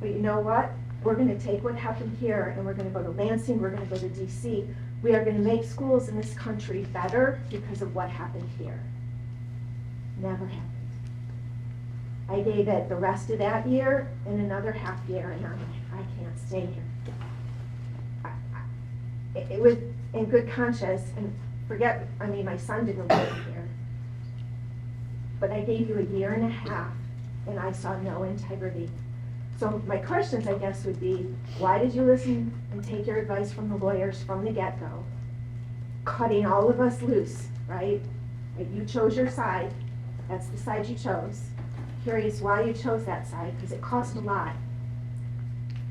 But you know what? We're gonna take what happened here and we're gonna go to Lansing, we're gonna go to DC. We are gonna make schools in this country better because of what happened here. Never happened. I gave it the rest of that year and another half year, and I'm like, I can't stay here. It was in good conscience, and my son didn't live here. But I gave you a year and a half, and I saw no integrity. So my questions, I guess, would be, why did you listen and take your advice from the lawyers from the get-go? Cutting all of us loose, right? You chose your side, that's the side you chose. Curious why you chose that side, because it cost a lot.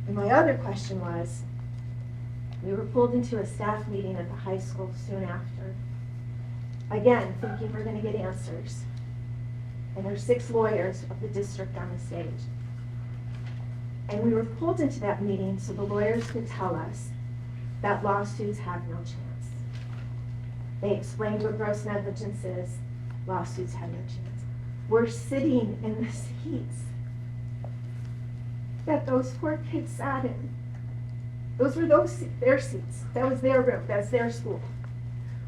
And my other question was, we were pulled into a staff meeting at the high school soon after. Again, thinking we're gonna get answers. And there's 6 lawyers of the district on the stage. And we were pulled into that meeting so the lawyers could tell us that lawsuits have no chance. They explained what gross negligence is, lawsuits have no chance. We're sitting in the seats that those 4 kids sat in. Those were their seats. That was their room. That's their school.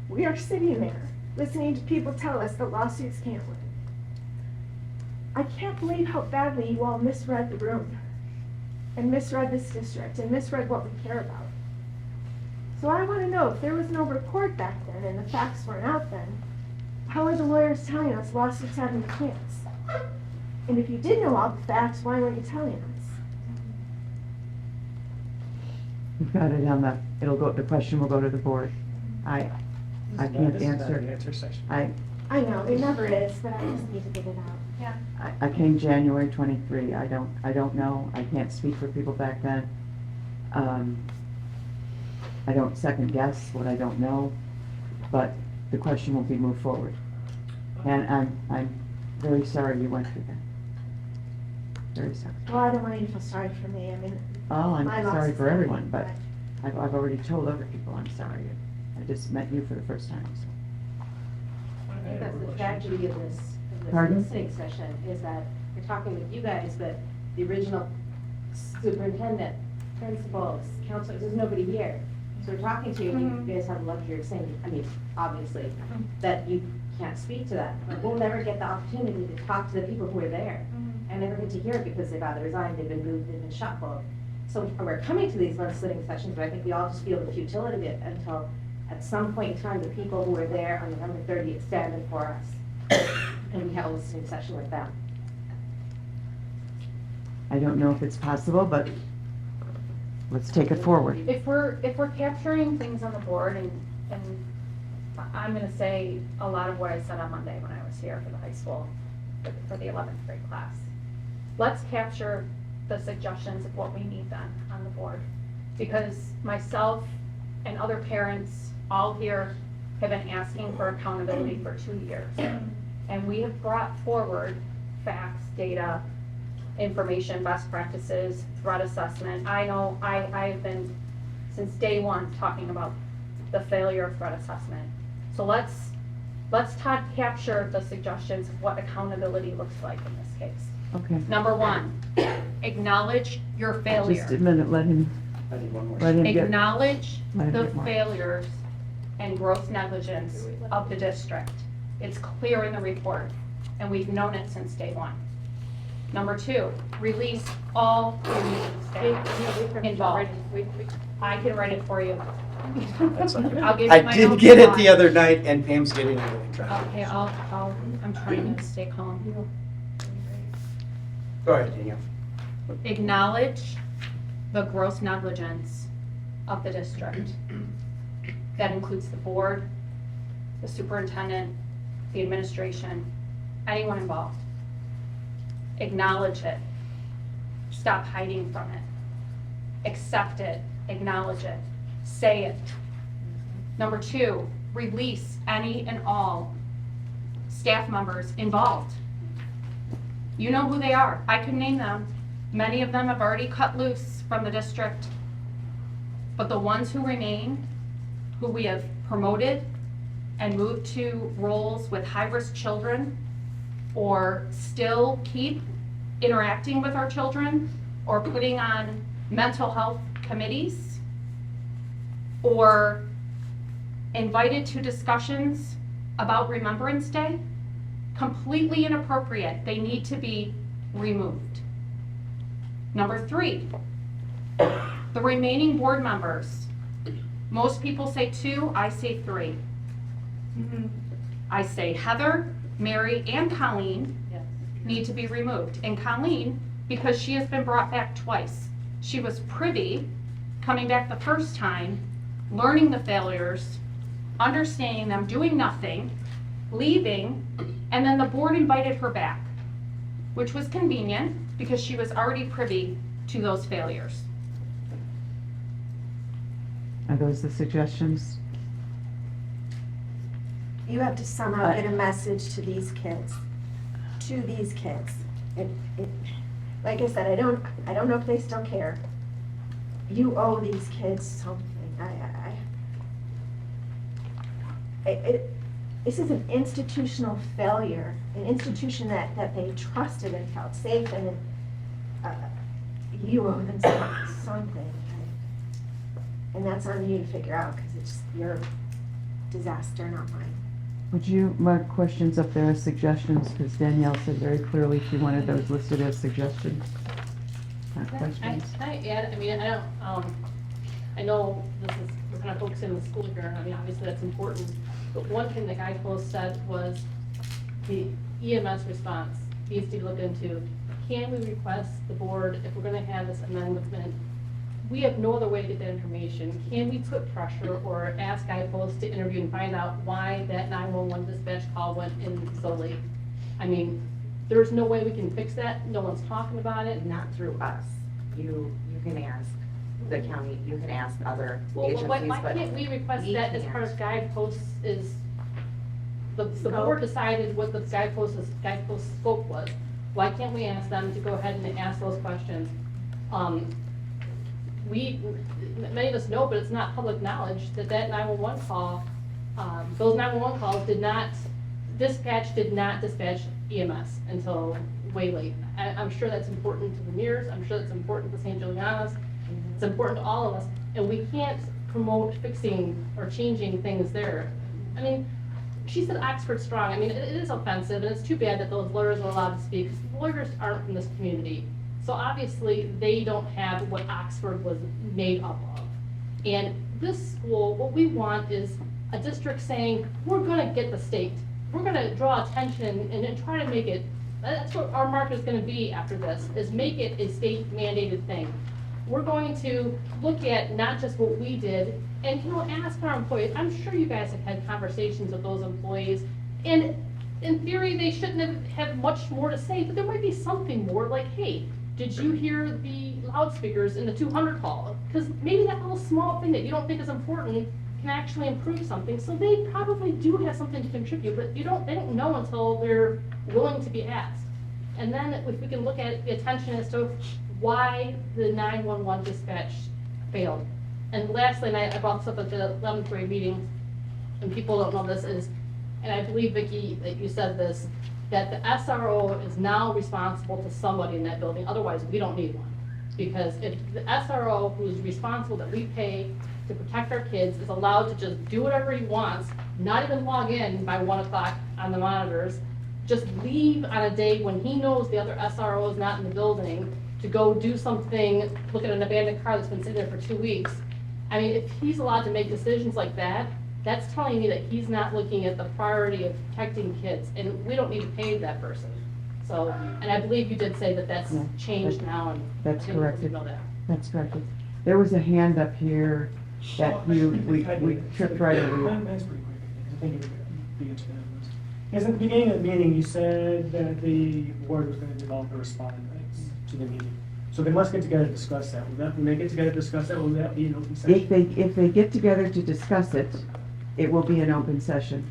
We are sitting there listening to people tell us that lawsuits can't win. I can't believe how badly you all misread the room and misread this district and misread what we care about. So I want to know, if there was no report back then and the facts weren't out then, how are the lawyers telling us lawsuits have no chance? And if you did know all the facts, why weren't you telling us? We've got it on the question will go to the board. I can't answer. I know, it never is, but I just need to get it out. Yeah. I came January 23. I don't know. I can't speak for people back then. I don't second guess what I don't know, but the question will be moved forward. And I'm very sorry you went through that. Very sorry. Well, I don't want you to feel sorry for me. I mean, Oh, I'm my loss sorry is for nothing, everyone, but I've already told other people I'm sorry. I just met you for the first time, so. I think that's the tragedy of this Pardon? listening session, is that we're talking with you guys, but the original superintendent, principals, counselors, there's nobody here. So we're talking to you, and you guys have the luxury of saying, I mean, obviously, that you can't speak to that. But we'll never get the opportunity to talk to the people who are there. I never get to hear it because they've either resigned, they've been moved, they've been shuffled. So we're coming to these listening sessions, but I think we all just feel the futility of it until at some point in time, the people who were there on November 30th stand before us. And we have a listening session with them. I don't know if it's possible, but let's take it forward. If we're capturing things on the board, and I'm gonna say a lot of what I said on Monday when I was here for the high school, for the 11th grade class. Let's capture the suggestions of what we need then on the board. Because myself and other parents all here have been asking for accountability for 2 years. And we have brought forward facts, data, information, best practices, threat assessment. I know I've been, since day one, talking about the failure of threat assessment. So let's capture the suggestions of what accountability looks like in this case. Okay. Number 1, acknowledge your failure. Just a minute, let him get. Acknowledge Let him the get more. failures and gross negligence of the district. It's clear in the report, and we've known it since day 1. Number 2, release all remaining staff involved. I can write it for you. I'll give you I my did own get it thought. the other night, and Pam's getting it really trying. Okay, I'm trying to stay calm. Go ahead, Danielle. Acknowledge the gross negligence of the district. That includes the board, the superintendent, the administration, anyone involved. Acknowledge it. Stop hiding from it. Accept it, acknowledge it, say it. Number 2, release any and all staff members involved. You know who they are. I can name them. Many of them have already cut loose from the district. But the ones who remain, who we have promoted and moved to roles with high-risk children, or still keep interacting with our children, or putting on mental health committees, or invited to discussions about Remembrance Day, completely inappropriate. They need to be removed. Number 3, the remaining board members. Most people say 2, I say 3. I say Heather, Mary, and Colleen Yes. need to be removed. And Colleen, because she has been brought back twice. She was privy, coming back the first time, learning the failures, understanding them, doing nothing, leaving, and then the board invited her back, which was convenient because she was already privy to those failures. Are those the suggestions? You have to somehow get a message to these kids, It, like I said, I don't know if they still care. You owe these kids something. This is an institutional failure, an institution that they trusted and felt safe, and you owe them something. And that's on you to figure out, because it's your disaster, not mine. Would you mark questions up there as suggestions? Because Danielle said very clearly she wanted those listed as suggestions, not questions. Can I add, I mean, I don't, I know this is, we're kind of focusing on the school year, I mean, obviously that's important, but one thing that Guidepost said was the EMS response needs to be looked into. Can we request the board, if we're gonna have this amendment, we have no other way to get that information. Can we put pressure or ask Guidepost to interview and find out why that 911 dispatch call went in so late? I mean, there's no way we can fix that. No one's talking about it. Not through us. You can ask the county, you can ask other Well, agencies, why but can't we request we that as part of can't. Guideposts is, the board decided what the Guidepost scope was. Why can't we ask them to go ahead and ask those questions? Many of us know, but it's not public knowledge, that 911 call, those 911 calls did not dispatch EMS until way late. I'm sure that's important to the Mears, I'm sure that's important to St. Juliana's, it's important to all of us, and we can't promote fixing or changing things there. I mean, she said Oxford strong, I mean, it is offensive, and it's too bad that those lawyers are allowed to speak, because lawyers aren't from this community. So obviously, they don't have what Oxford was made up of. And this school, what we want is a district saying, we're gonna get the state. We're gonna draw attention and try to make it, that's what our mark is gonna be after this, is make it a state mandated thing. We're going to look at not just what we did, and ask our employees, I'm sure you guys have had conversations with those employees, and in theory, they shouldn't have much more to say, but there might be something more, like, hey, did you hear the loudspeakers in the 200 call? Because maybe that little small thing that you don't think is important can actually improve something. So they probably do have something to contribute, but they don't know until they're willing to be asked. And then if we can look at the attention as to why the 911 dispatch failed. And lastly, and I brought this up at the 11th grade meeting, and people don't know this, is, and I believe, Vickie, that you said this, that the SRO is now responsible to somebody in that building, otherwise we don't need one. Because if the SRO, who's responsible, that we pay to protect our kids, is allowed to just do whatever he wants, not even log in by 1 o'clock on the monitors, just leave on a day when he knows the other SRO is not in the building, to go do something, look at an abandoned car that's been sitting there for 2 weeks. I mean, if he's allowed to make decisions like that, that's telling me that he's not looking at the priority of protecting kids, and we don't need to pay that person. So, and I believe you did say that that's Yeah, changed now, and I That's think we corrected. know that. That's corrected. There was a hand up here that we tripped right over. That's pretty quick, I think we get to that. Because at the beginning of the meeting, you said that the board was going to develop a response to the meeting. So they must get together to discuss that. When they get together to discuss that, will that be an open session? If they get together to discuss it, it will be an open session.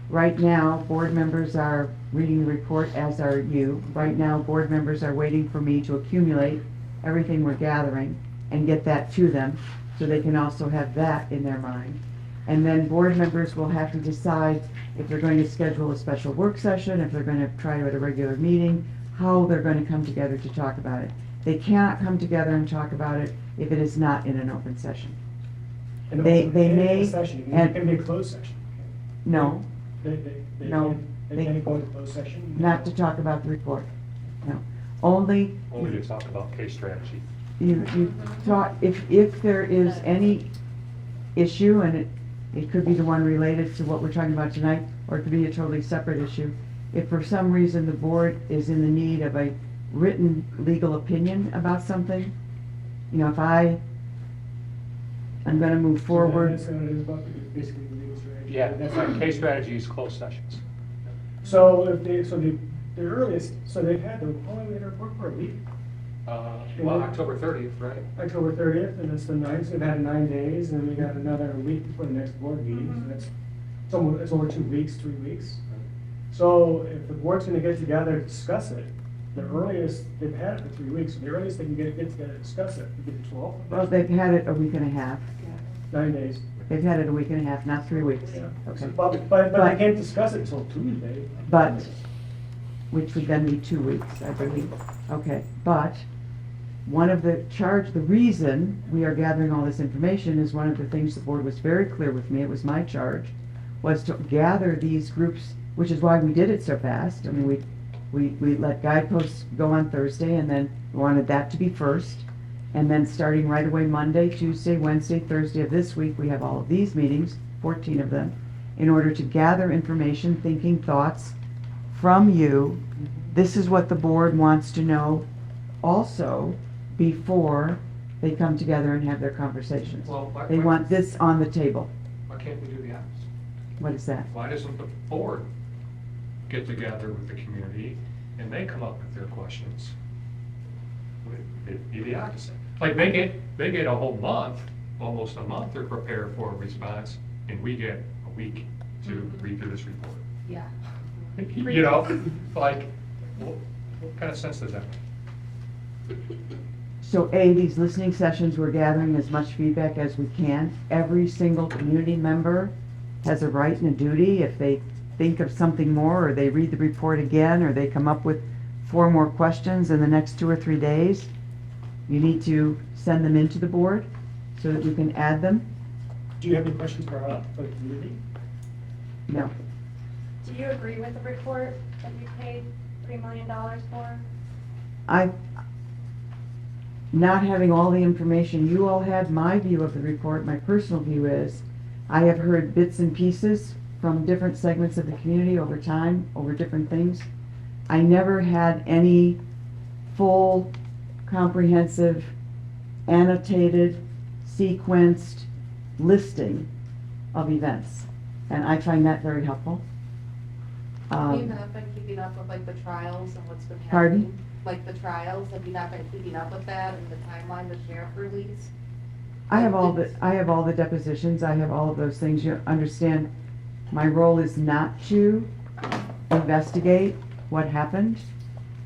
Right now, board members are reading the report, as are you. Right now, board members are waiting for me to accumulate everything we're gathering and get that to them, so they can also have that in their mind. And then board members will have to decide if they're going to schedule a special work session, if they're going to try to at a regular meeting, how they're going to come together to talk about it. They cannot come together and talk about it if it is not in an open session. An They open may, session, and- it can be a closed session. No, They No, can't go into closed session? not to talk about the report, no. Only, Only to talk about case strategy. you talk, if there is any issue and It could be the one related to what we're talking about tonight, or it could be a totally separate issue. If for some reason the board is in the need of a written legal opinion about something, you know, if I'm gonna move forward. That's what it is about, it's basically the legal strategy. Yeah, That's that's case strategies, closed sessions. So if they, so the earliest, so they've had the, how long have they report for, a week? Well, October 30th, right? October 30th, and it's the 9th, so they've had 9 days, and we got another week before the next board meeting, so it's over 2 weeks, 3 weeks. So if the board's gonna get together to discuss it, the earliest, they've had it for 3 weeks, so the earliest they can get together to discuss it would be the 12th. Well, they've had it a week and a half. 9 days. They've had it a week and a half, not 3 weeks. Yeah. Okay. But they can't discuss it until Tuesday. But, which would then be 2 weeks, I believe. Okay, but one of the reason we are gathering all this information is one of the things the board was very clear with me, it was my charge, was to gather these groups, which is why we did it so fast. I mean, we let Guideposts go on Thursday, and then we wanted that to be first. And then starting right away Monday, Tuesday, Wednesday, Thursday of this week, we have all of these meetings, 14 of them, in order to gather information, thinking, thoughts from you. This is what the board wants to know also before they come together and have their conversations. Well, They want this on the table. Why can't we do the opposite? What is that? Why doesn't the board get together with the community and they come up with their questions? It'd be the opposite. Like, they get a whole month, almost a month to prepare for a response, and we get a week to read through this report. Yeah. You know, like, what kind of sense does that make? So these listening sessions, we're gathering as much feedback as we can. Every single community member has a right and a duty. If they think of something more, or they read the report again, or they come up with 4 more questions in the next 2 or 3 days, you need to send them into the board so that we can add them. Do you have any questions for the community? No. Do you agree with the report that you paid $3 million for? Not having all the information you all had, my view of the report, my personal view is, I have heard bits and pieces from different segments of the community over time, over different things. I never had any full, comprehensive, annotated, sequenced listing of events, and I find that very helpful. Have you not been keeping up with like the trials and what's been happening? Pardon? Like the trials, have you not been keeping up with that and the timeline the sheriff released? I have all the depositions, I have all of those things. You understand, my role is not to investigate what happened.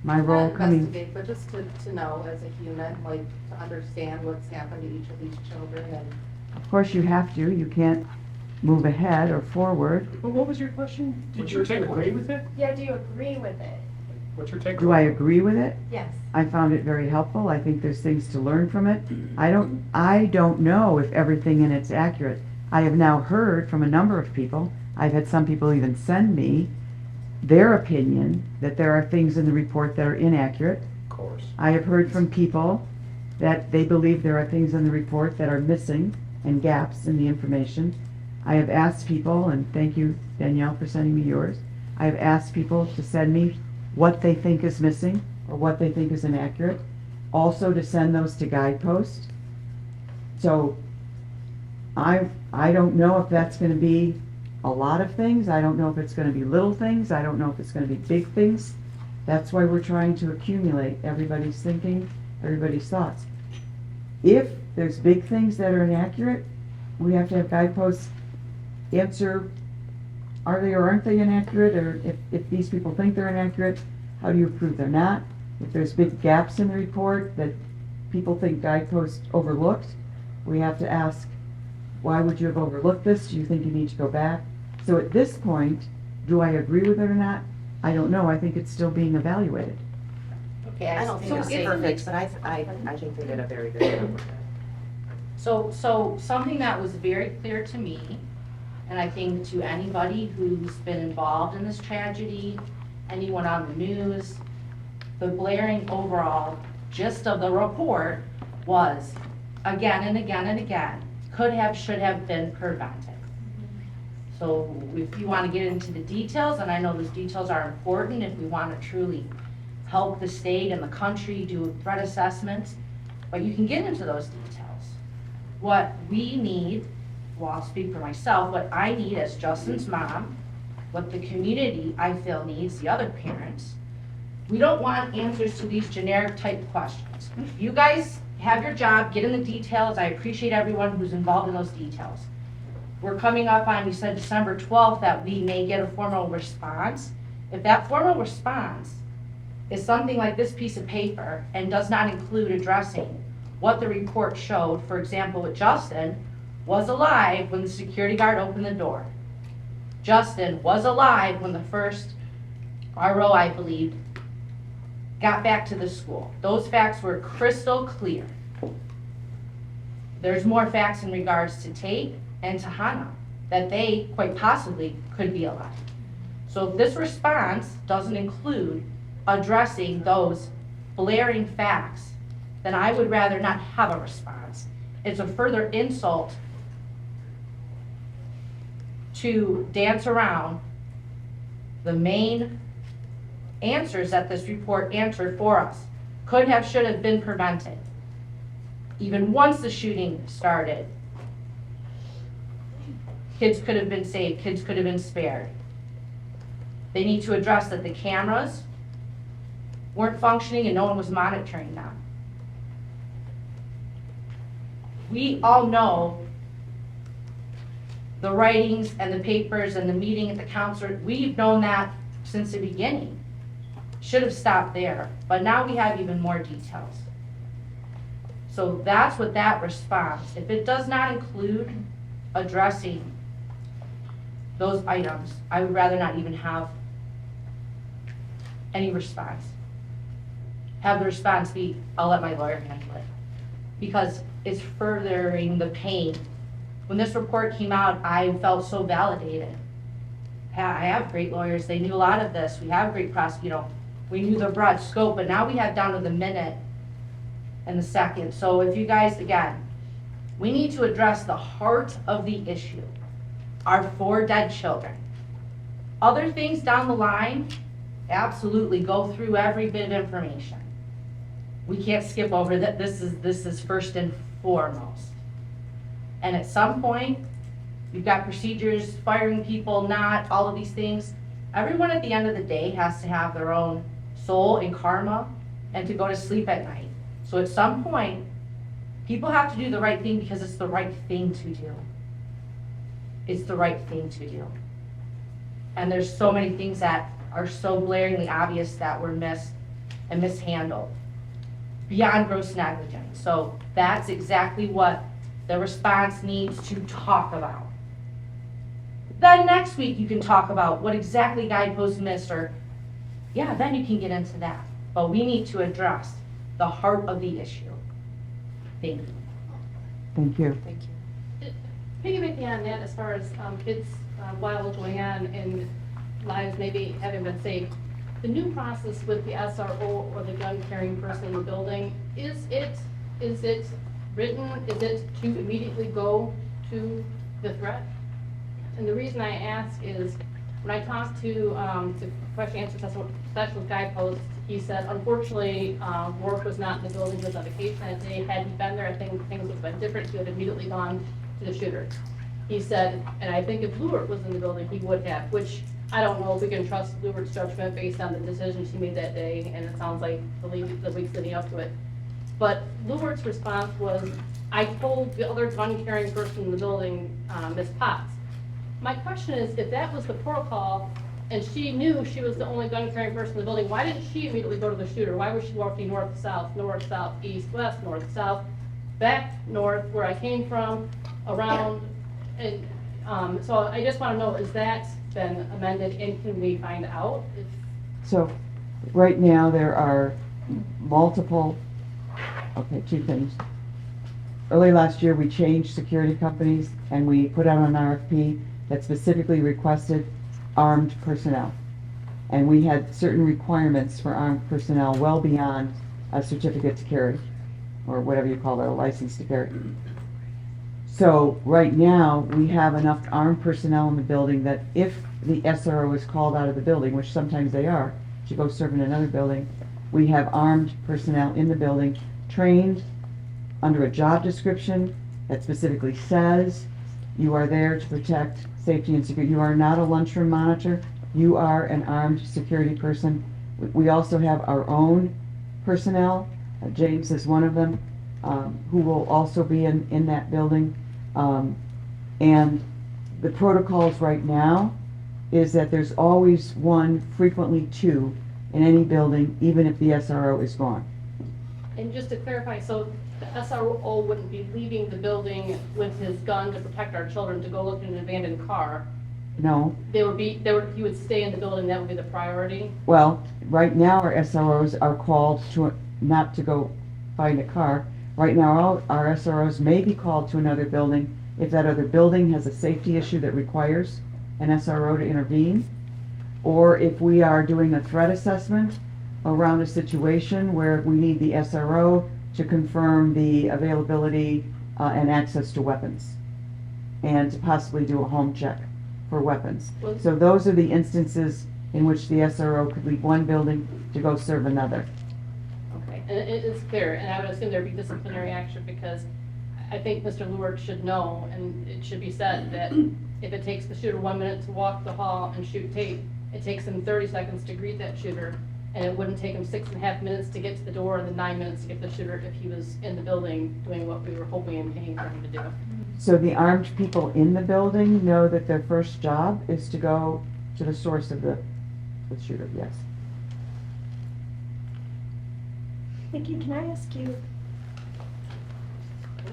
My role Not coming, investigate, but just to know as a human, like to understand what's happened to each of these children and. of course you have to, you can't move ahead or forward. But what was your question? What's Did your you takeaway? agree with it? Yeah, do you agree with it? What's your take? Do I agree with it? Yes. I found it very helpful. I think there's things to learn from it. I don't know if everything in it's accurate. I have now heard from a number of people, I've had some people even send me their opinion that there are things in the report that are inaccurate. Of course. I have heard from people that they believe there are things in the report that are missing and gaps in the information. I have asked people, and thank you, Danielle, for sending me yours. I have asked people to send me what they think is missing or what they think is inaccurate. Also to send those to Guidepost. So I don't know if that's going to be a lot of things. I don't know if it's going to be little things. I don't know if it's going to be big things. That's why we're trying to accumulate everybody's thinking, everybody's thoughts. If there's big things that are inaccurate, we have to have Guideposts answer, are they or aren't they inaccurate? Or if these people think they're inaccurate, how do you prove they're not? If there's big gaps in the report that people think Guidepost overlooked, we have to ask, why would you have overlooked this? Do you think you need to go back? So at this point, do I agree with it or not? I don't know. I think it's still being evaluated. Okay, I don't think so it's isn't perfect, but I think they did a very good job with it. So something that was very clear to me, and I think to anybody who's been involved in this tragedy, anyone on the news, the blaring overall gist of the report was, again and again and again, could have, should have been prevented. So if you want to get into the details, and I know those details are important if we want to truly help the state and the country do threat assessments, but you can get into those details. What we need, well, I'll speak for myself, what I need as Justin's mom, what the community I feel needs, the other parents, we don't want answers to these generic type questions. You guys have your job, get in the details. I appreciate everyone who's involved in those details. We're coming up on, we said December 12th, that we may get a formal response. If that formal response is something like this piece of paper and does not include addressing what the report showed, for example, with Justin, was alive when the security guard opened the door. Justin was alive when the first RO, I believe, got back to the school. Those facts were crystal clear. There's more facts in regards to Tate and to Hannah, that they quite possibly could be alive. So if this response doesn't include addressing those blaring facts, then I would rather not have a response. It's a further insult to dance around the main answers that this report answered for us. Could have, should have been prevented. Even once the shooting started, kids could have been saved, kids could have been spared. They need to address that the cameras weren't functioning and no one was monitoring them. We all know the writings and the papers and the meeting at the council. We've known that since the beginning. Should have stopped there, but now we have even more details. So that's what that response, if it does not include addressing those items, I would rather not even have any response. Have the response be, I'll let my lawyer handle it. Because it's furthering the pain. When this report came out, I felt so validated. I have great lawyers, they knew a lot of this. We have great prosecutors, we knew the broad scope, but now we have down to the minute and the second. So if you guys, again, we need to address the heart of the issue, our 4 dead children. Other things down the line, absolutely go through every bit of information. We can't skip over that. This is first and foremost. And at some point, you've got procedures, firing people, not, all of these things. Everyone at the end of the day has to have their own soul and karma and to go to sleep at night. So at some point, people have to do the right thing because it's the right thing to do. It's the right thing to do. And there's so many things that are so glaringly obvious that were missed and mishandled beyond gross negligence. So that's exactly what the response needs to talk about. Then next week you can talk about what exactly Guidepost missed, or yeah, then you can get into that. But we need to address the heart of the issue. Thank you. Thank you. Thank you. Piggybacking on that, as far as kids while going on in lives maybe having been saved, the new process with the SRO or the gun carrying person in the building, is it written, is it to immediately go to the threat? And the reason I ask is, when I talked to the question answer specialist Guidepost, he said, unfortunately, Rourke was not in the building, he was on vacation that day. Had he been there, I think things would have been different. He would have immediately gone to the shooter. He said, and I think if Lewitt was in the building, he would have, which I don't know if we can trust Lewitt's judgment based on the decisions he made that day, and it sounds like the weeks leading up to it. But Lewitt's response was, I told the other gun-carrying person in the building, Ms. Potts. My question is, if that was the protocol, and she knew she was the only gun-carrying person in the building, why didn't she immediately go to the shooter? Why was she walking north, south, east, west, north, south, back north, where I came from, around, and so I just want to know, is that been amended, and can we find out? So, right now, there are multiple, okay, 2 things. Early last year, we changed security companies, and we put out an RFP that specifically requested armed personnel. And we had certain requirements for armed personnel well beyond a certificate to carry, or whatever you call it, a license to carry. So right now, we have enough armed personnel in the building that if the SRO is called out of the building, which sometimes they are, to go serve in another building, we have armed personnel in the building, trained under a job description that specifically says you are there to protect safety and security. You are not a lunchroom monitor. You are an armed security person. We also have our own personnel. James is one of them, who will also be in that building. And the protocols right now is that there's always one, frequently two, in any building, even if the SRO is gone. And just to clarify, so the SRO wouldn't be leaving the building with his gun to protect our children to go look in an abandoned car. No? He would stay in the building, that would be the priority. Well, right now our SROs are called to, not to go find a car. Right now, all our SROs may be called to another building if that other building has a safety issue that requires an SRO to intervene, or if we are doing a threat assessment around a situation where we need the SRO to confirm the availability and access to weapons, and to possibly do a home check for weapons. Well- So those are the instances in which the SRO could leave one building to go serve another. Okay, and it's clear, and I would assume there'd be disciplinary action, because I think Mr. Lewert should know, and it should be said, that if it takes the shooter 1 minute to walk the hall and shoot tape, it takes him 30 seconds to greet that shooter, and it wouldn't take him 6.5 minutes to get to the door and then 9 minutes to get the shooter if he was in the building doing what we were hoping and paying for him to do. So the armed people in the building know that their first job is to go to the source of the shooter, yes. Vickie, can I ask you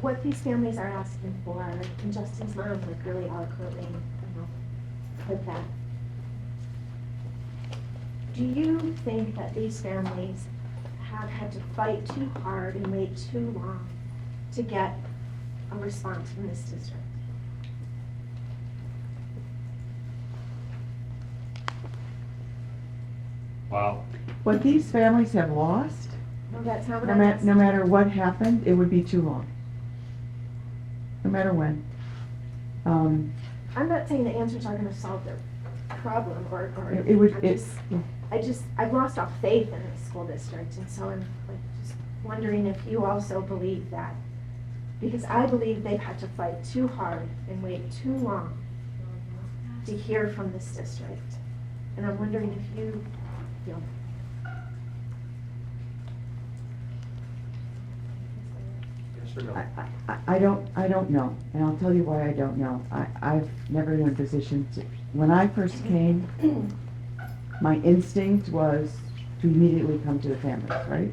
what these families are asking for? And Justin's mom, like, really eloquently, put that. Do you think that these families have had to fight too hard and wait too long to get a response from this district? Wow. What these families have lost, No, that's not what no I'm asking. no matter what happened, it would be too long. No matter when. I'm not saying the answers are gonna solve their problem, or It would, I've lost all faith in the school district, and so I'm like just wondering if you also believe that. Because I believe they've had to fight too hard and wait too long to hear from this district. And I'm wondering if you feel Yes or no? I don't know, and I'll tell you why I don't know. I've never been in a position to, when I first came, my instinct was to immediately come to the families, right?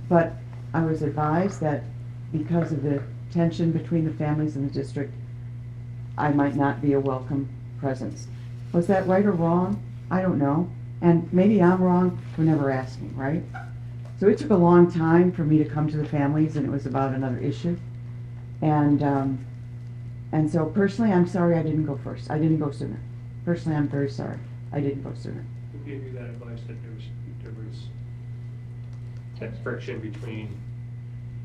But I was advised that because of the tension between the families and the district, I might not be a welcome presence. Was that right or wrong? I don't know. And maybe I'm wrong for never asking, right? So it took a long time for me to come to the families, and it was about another issue. And so personally, I'm sorry I didn't go first. I didn't go sooner. Personally, I'm very sorry I didn't go sooner. Who gave you that advice that there was that friction between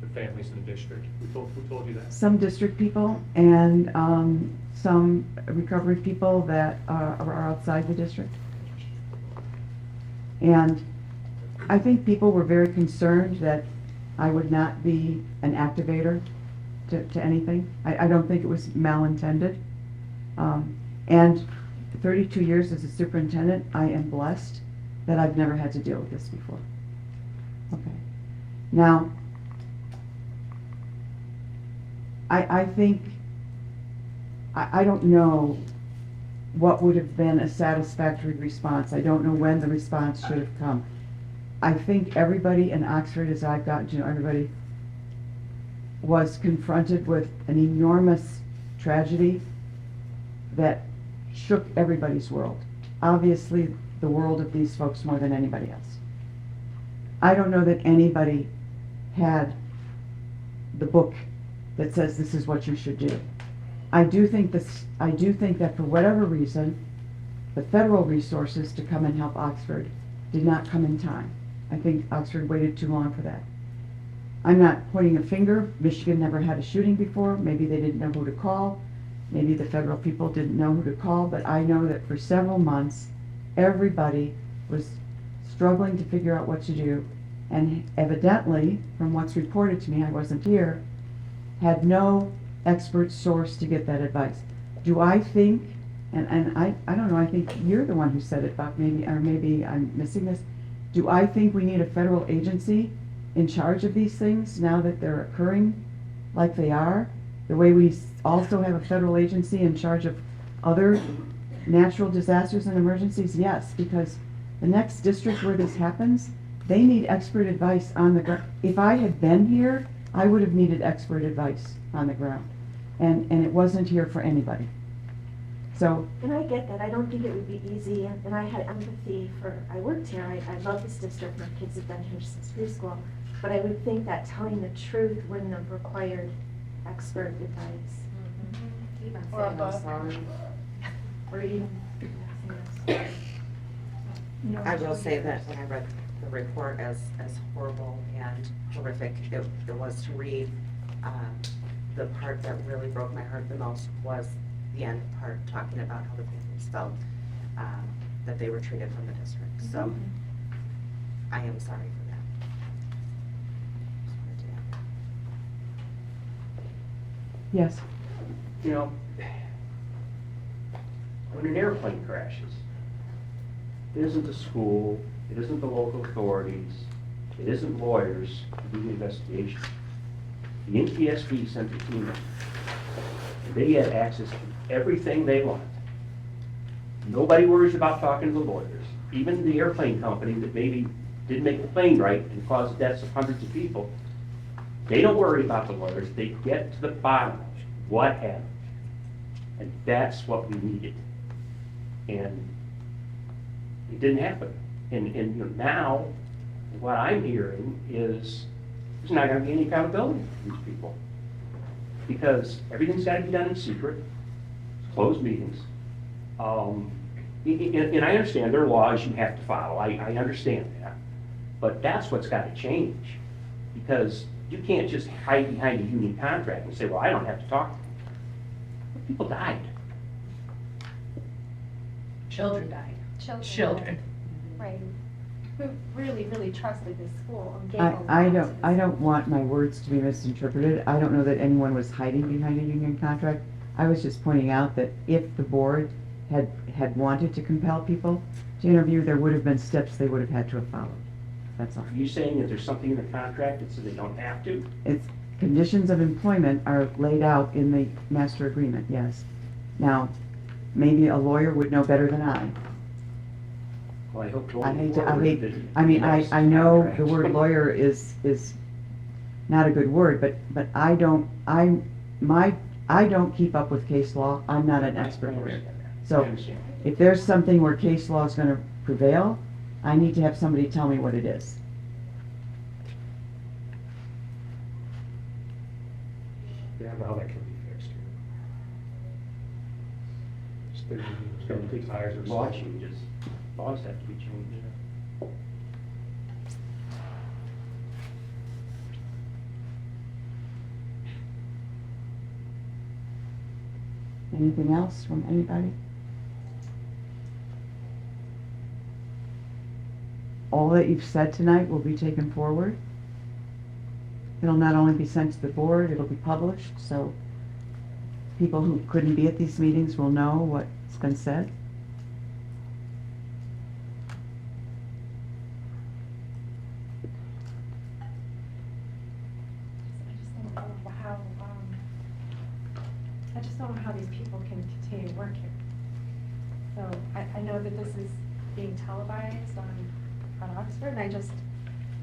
the families and the district? Who told you that? Some district people and some recovery people that are outside the district. And I think people were very concerned that I would not be an activator to anything. I don't think it was malintended. And 32 years as a superintendent, I am blessed that I've never had to deal with this before. Okay. Now, I think, I don't know what would have been a satisfactory response. I don't know when the response should have come. I think everybody in Oxford, as I've gotten to know everybody, was confronted with an enormous tragedy that shook everybody's world. Obviously, the world of these folks more than anybody else. I don't know that anybody had the book that says this is what you should do. I do think that for whatever reason, the federal resources to come and help Oxford did not come in time. I think Oxford waited too long for that. I'm not pointing a finger. Michigan never had a shooting before. Maybe they didn't know who to call. Maybe the federal people didn't know who to call, but I know that for several months, everybody was struggling to figure out what to do. And evidently, from what's reported to me, I wasn't here, had no expert source to get that advice. Do I think, and I don't know, I think you're the one who said it, Buck, maybe, or maybe I'm missing this. Do I think we need a federal agency in charge of these things now that they're occurring like they are? The way we also have a federal agency in charge of other natural disasters and emergencies? Yes, because the next district where this happens, they need expert advice on the ground. If I had been here, I would have needed expert advice on the ground. And it wasn't here for anybody. So, And I get that, I don't think it would be easy, and I had empathy I worked here, I love this district, my kids have been here since preschool, but I would think that telling the truth wouldn't have required expert advice. Even Or a saying I'm book. sorry. Or even, I will say that when I read the report, as horrible and horrific it was to read, the part that really broke my heart the most was the end part, talking about how the families felt, that they were treated from the district. So I am sorry for that. Just wanted to add that. yes, You know, when an airplane crashes, it isn't the school, it isn't the local authorities, it isn't lawyers who do the investigation. The NTSB sent a team in, and they had access to everything they want. Nobody worries about talking to the lawyers. Even the airplane company that maybe didn't make the plane right and caused the deaths of hundreds of people, they don't worry about the lawyers. They get to the bottom of what happened. And that's what we needed. And it didn't happen. And you know, now, what I'm hearing is there's not going to be any accountability for these people. Because everything's got to be done in secret, closed meetings. And I understand there are laws you have to follow. I understand that. But that's what's got to change. Because you can't just hide behind a union contract and say, well, I don't have to talk to them. People died. Children died. Children. Right. Who really, really trusted this school and gave a lot to I this don't want my words to be misinterpreted. I don't know that anyone was hiding behind a union contract. I was just pointing out that if the board had wanted to compel people to interview, there would have been steps they would have had to have followed. That's all. Are you saying that there's something in the contract that says they don't have to? It's, conditions of employment are laid out in the master agreement, yes. Now, maybe a lawyer would know better than I. Well, I hope I going hate forward to, that I mean, next I know the contract- word lawyer is not a good word, but I don't keep up with case law. I'm not an expert I lawyer. understand that. I So understand. if there's something where case law is gonna prevail, I need to have somebody tell me what it is. Yeah, I don't know how that can be fixed here. Just gonna take tires or Law something. changes, laws have to be changed. Anything else from anybody? All that you've said tonight will be taken forward. It'll not only be sent to the board, it'll be published, so people who couldn't be at these meetings will know what's been said. I just don't know how these people can continue to work here. So I know that this is being televised on Oxford, and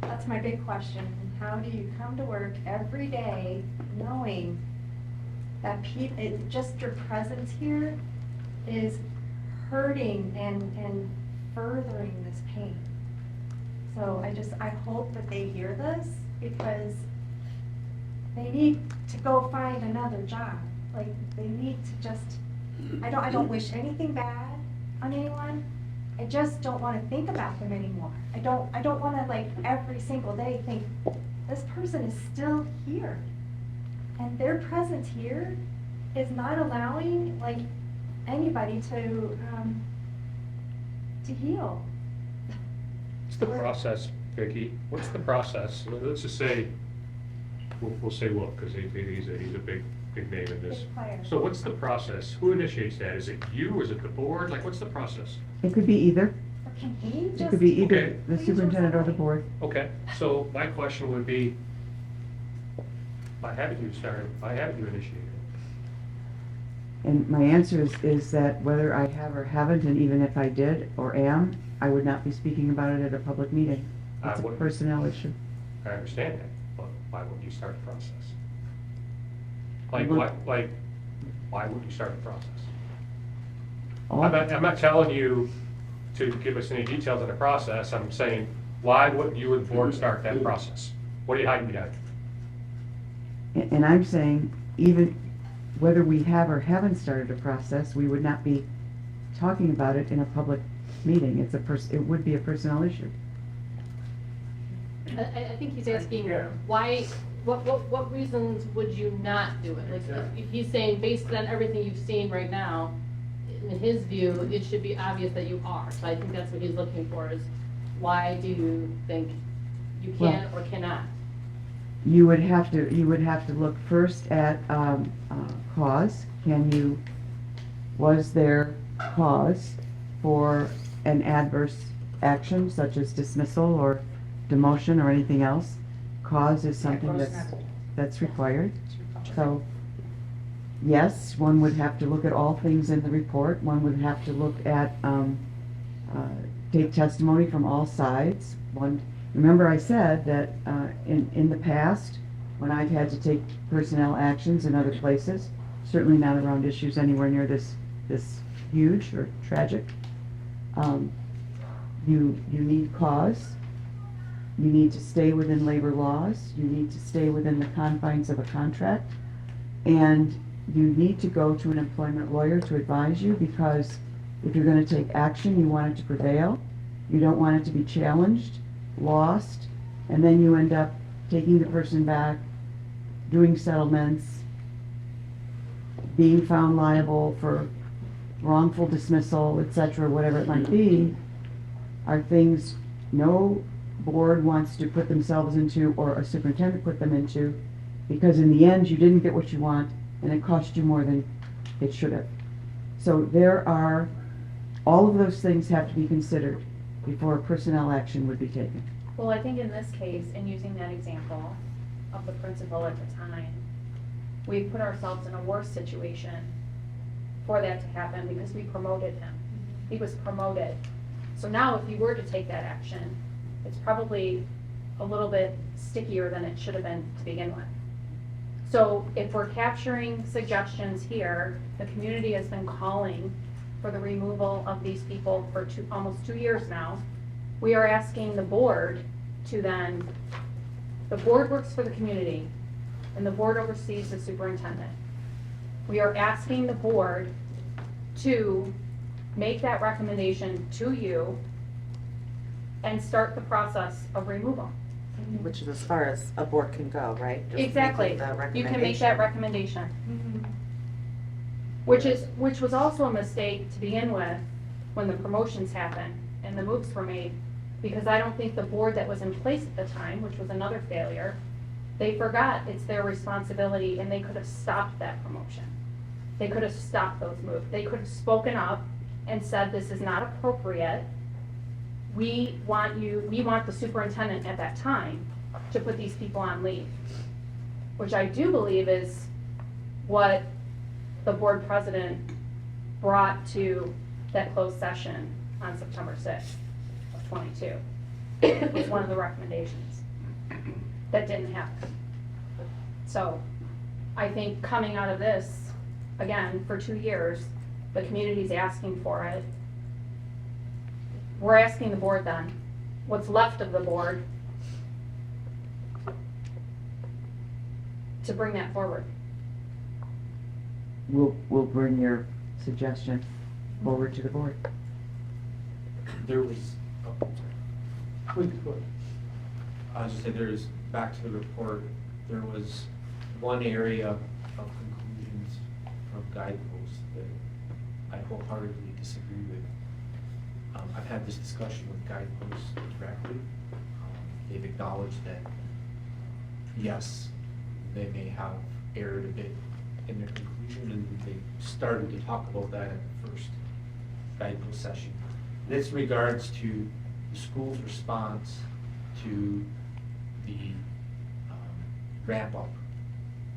that's my big question. How do you come to work every day knowing that just your presence here is hurting and furthering this pain? So I hope that they hear this, because they need to go find another job. Like, they need to just, I don't wish anything bad on anyone. I just don't want to think about them anymore. I don't want to, like, every single day think, this person is still here. And their presence here is not allowing, like, anybody to heal. What's the process, Vickie? What's the process? Let's just say, we'll say Will, because he's a big name in this. Big player. So what's the process? Who initiates that? Is it you? Is it the board? Like, what's the process? It could be either. Or can he just? It could be either Okay. the superintendent or the board. Okay, so my question would be, why haven't you initiated? And my answer is that whether I have or haven't, and even if I did or am, I would not be speaking about it at a public meeting. I It's a wouldn't. personnel issue. I understand that, but why wouldn't you start the process? Well- Why wouldn't you start the process? All- I'm not telling you to give us any details on the process, I'm saying, why wouldn't you and the board start that process? What are you hiding behind? And I'm saying, even whether we have or haven't started a process, we would not be talking about it in a public meeting. It would be a personnel issue. I think he's asking, why, what reasons would you not do it? Like, if he's saying, based on everything you've seen right now, in his view, it should be obvious that you are. So I think that's what he's looking for, is why do you think you can or cannot? You would have to look first at cause. Was there cause for an adverse action such as dismissal or demotion or anything else? Cause is something that's required. So, yes, one would have to look at all things in the report. One would have to look at, take testimony from all sides. Remember I said that in the past, when I've had to take personnel actions in other places, certainly not around issues anywhere near this huge or tragic, you need cause. You need to stay within labor laws. You need to stay within the confines of a contract. And you need to go to an employment lawyer to advise you, because if you're going to take action, you want it to prevail. You don't want it to be challenged, lost, and then you end up taking the person back, doing settlements, being found liable for wrongful dismissal, etc., whatever it might be, are things no board wants to put themselves into, or a superintendent put them into, because in the end, you didn't get what you want, and it cost you more than it should have. So all of those things have to be considered before a personnel action would be taken. Well, I think in this case, in using that example of the principal at the time, we put ourselves in a worse situation for that to happen because we promoted him. He was promoted. So now if you were to take that action, it's probably a little bit stickier than it should have been to begin with. So if we're capturing suggestions here, the community has been calling for the removal of these people for almost 2 years now. We are asking the board to then, the board works for the community, and the board oversees the superintendent. We are asking the board to make that recommendation to you and start the process of removal. Which is as far as a board can go, right? Just Exactly. making the You can make that recommendation. Which was also a mistake to begin with when the promotions happened and the moves were made, because I don't think the board that was in place at the time, which was another failure, they forgot it's their responsibility, and they could have stopped that promotion. They could have stopped those moves. They could have spoken up and said, this is not appropriate. We want the superintendent at that time to put these people on leave, which I do believe is what the board president brought to that closed session on September 6th of 22. It was one of the recommendations. That didn't happen. So I think coming out of this, again, for 2 years, the community's asking for it. We're asking the board then, what's left of the board, to bring that forward. We'll bring your suggestion forward to the board. There was, Please, go ahead. I was just saying, back to the report, there was one area of conclusions from Guidepost that I wholeheartedly disagree with. I've had this discussion with Guidepost directly. They've acknowledged that, yes, they may have erred a bit in their conclusion, and they started to talk about that at the first Guidepost session. This regards to the school's response to the ramp up,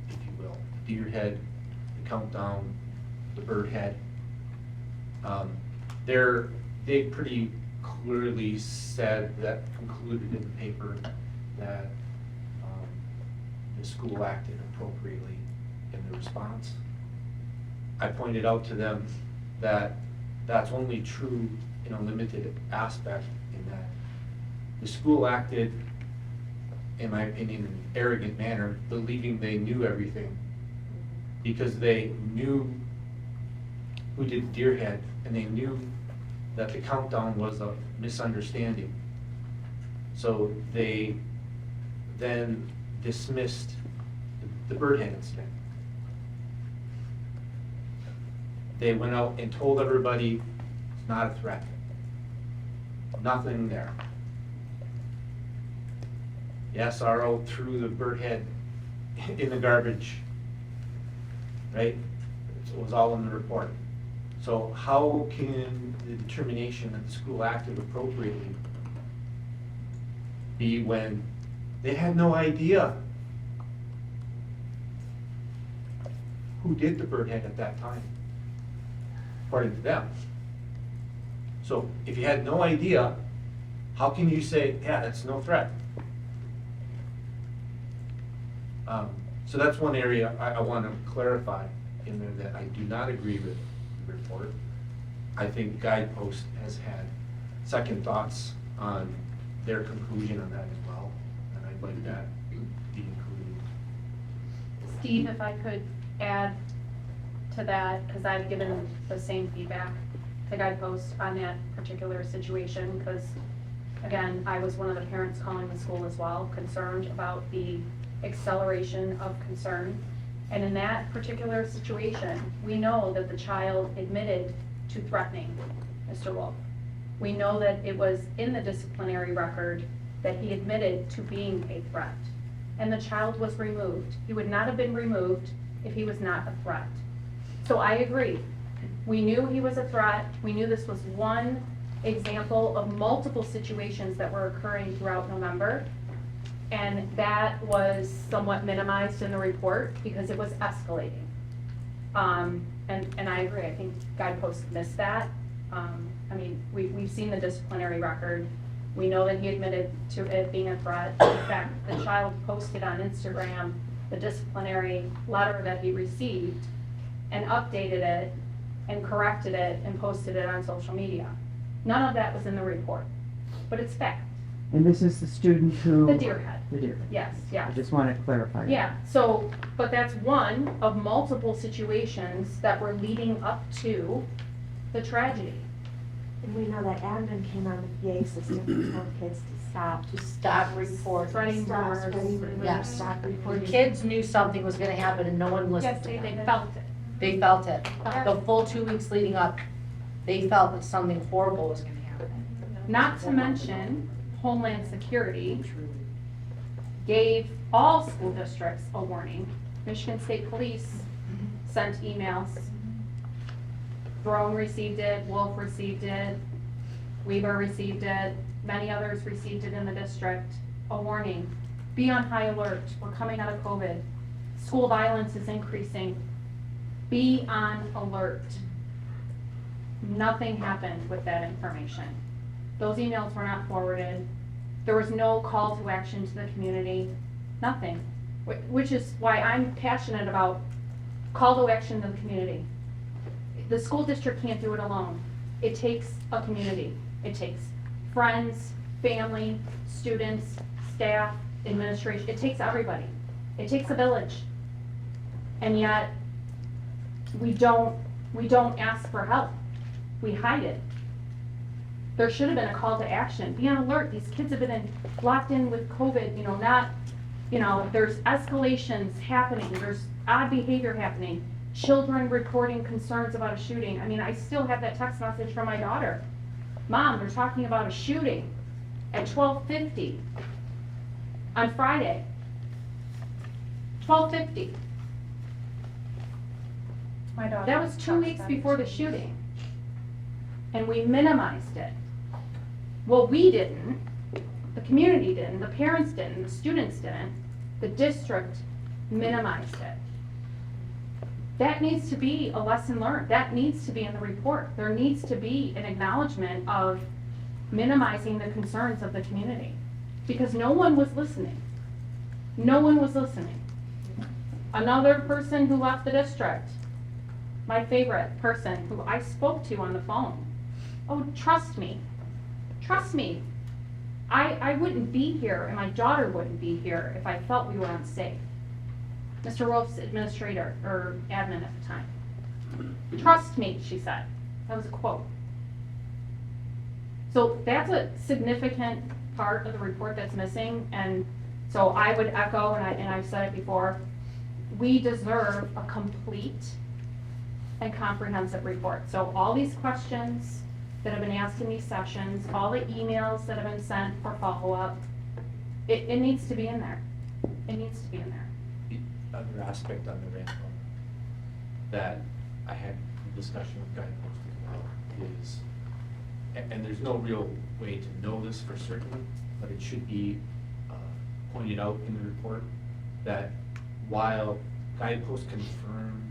if you will, the deer head, the countdown, the bird head. They pretty clearly said that, concluded in the paper, that the school acted appropriately in the response. I pointed out to them that that's only true in a limited aspect, in that the school acted, in my opinion, in an arrogant manner, believing they knew everything, because they knew who did deer head, and they knew that the countdown was a misunderstanding. So they then dismissed the bird head incident. They went out and told everybody it's not a threat. Nothing there. The SRO threw the bird head in the garbage, right? It was all in the report. So how can the determination that the school acted appropriately be when they had no idea who did the bird head at that time, according to them? So if you had no idea, how can you say, yeah, that's no threat? So that's one area I want to clarify in there, that I do not agree with the report. I think Guidepost has had second thoughts on their conclusion on that as well, and I'd like that be included. Steve, if I could add to that, because I've given the same feedback to Guidepost on that particular situation, because again, I was one of the parents calling the school as well, concerned about the acceleration of concern. And in that particular situation, we know that the child admitted to threatening Mr. Wolf. We know that it was in the disciplinary record that he admitted to being a threat. And the child was removed. He would not have been removed if he was not a threat. So I agree. We knew he was a threat. We knew this was one example of multiple situations that were occurring throughout November. And that was somewhat minimized in the report because it was escalating. And I agree, I think Guidepost missed that. I mean, we've seen the disciplinary record. We know that he admitted to it being a threat. In fact, the child posted on Instagram the disciplinary letter that he received and updated it and corrected it and posted it on social media. None of that was in the report, but it's fact. And this is the student who? The deer head. The deer head. Yes, yes. I just want to clarify. Yeah, so, but that's one of multiple situations that were leading up to the tragedy. And we know that admin came on the PA system to tell kids to Stop reporting. Spreading stop rumors. spreading rumors, Yes. stop Where reporting. kids knew something was gonna happen and no one listened Yes, to they them. did. Felt it. They felt it. Yeah. The full 2 weeks leading up, they felt that something horrible was gonna happen. Not to mention, Homeland Security gave all school districts a warning. Michigan State Police sent emails. Jerome received it, Wolf received it, Weaver received it, many others received it in the district. A warning, be on high alert, we're coming out of COVID. School violence is increasing. Be on alert. Nothing happened with that information. Those emails were not forwarded. There was no call to action to the community, nothing. Which is why I'm passionate about call to action to the community. The school district can't do it alone. It takes a community. It takes friends, family, students, staff, administration. It takes everybody. It takes a village. And yet, we don't ask for help. We hide it. There should have been a call to action. Be on alert. These kids have been locked in with COVID, not there's escalations happening, there's odd behavior happening, children reporting concerns about a shooting. I mean, I still have that text message from my daughter. Mom, they're talking about a shooting at 12:50 on Friday. 12:50. My daughter. That was 2 weeks before the shooting. And we minimized it. Well, we didn't, the community didn't, the parents didn't, the students didn't, the district minimized it. That needs to be a lesson learned. That needs to be in the report. There needs to be an acknowledgement of minimizing the concerns of the community. Because no one was listening. No one was listening. Another person who left the district, my favorite person who I spoke to on the phone. Oh, trust me. Trust me. I wouldn't be here and my daughter wouldn't be here if I felt we were unsafe. Mr. Wolf's administrator or admin at the time. Trust me, she said. That was a quote. So that's a significant part of the report that's missing. And so I would echo, and I've said it before, we deserve a complete and comprehensive report. So all these questions that have been asked in these sessions, all the emails that have been sent for follow-up, it needs to be in there. It needs to be in there. The other aspect on the rent that I had a discussion with Guidepost about is, and there's no real way to know this for certain, but it should be pointed out in the report that while Guidepost confirmed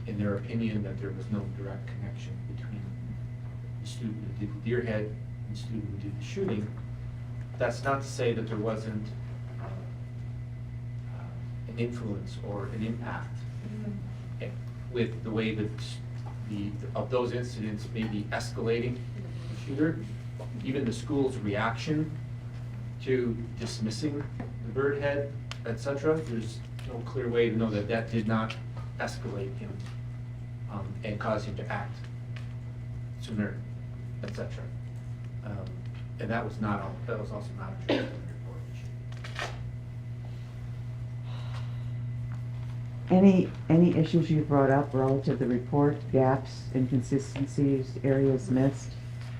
in their opinion that there was no direct connection between the student who did the deer head and the student who did the shooting, that's not to say that there wasn't an influence or an impact with the way that of those incidents maybe escalating the shooter, even the school's reaction to dismissing the bird head, etc. There's no clear way to know that that did not escalate him and cause him to act sooner, etc. And that was also not addressed in the report. Any issues you brought up relative to the report, gaps, inconsistencies, areas missed,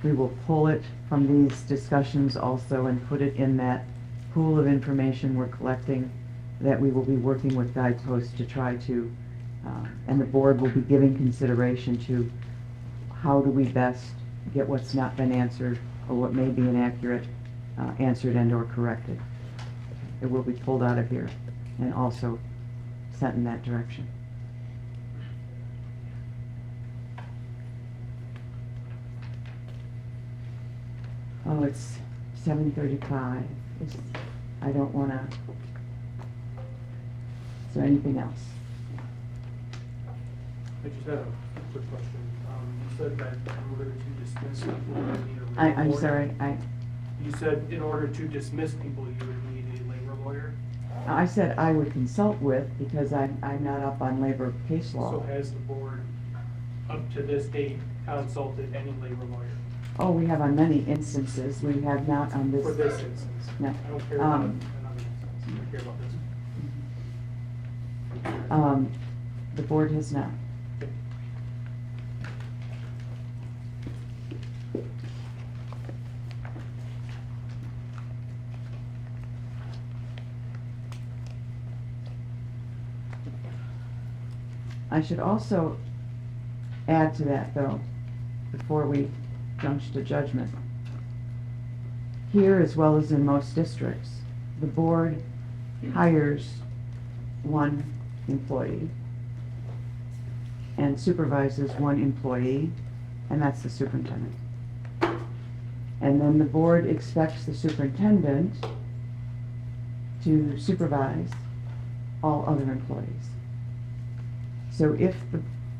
we will pull it from these discussions also and put it in that pool of information we're collecting that we will be working with Guidepost to try to, and the board will be giving consideration to how do we best get what's not been answered or what may be inaccurate answered and or corrected. It will be pulled out of here and also sent in that direction. Oh, it's 7:35. I don't want to. Is there anything else? I just had a quick question. You said that in order to dismiss people, you would need a labor I'm lawyer. sorry. You said in order to dismiss people, you would need a labor lawyer. I said I would consult with because I'm not up on labor case law. So has the board, up to this date, consulted any labor lawyer? Oh, we have on many instances. We have not on this. For this instance? No. I don't care about another instance. I care about this. The board has not. I should also add to that, though, before we jump to judgment. Here, as well as in most districts, the board hires one employee and supervises one employee, and that's the superintendent. And then the board expects the superintendent to supervise all other employees. So if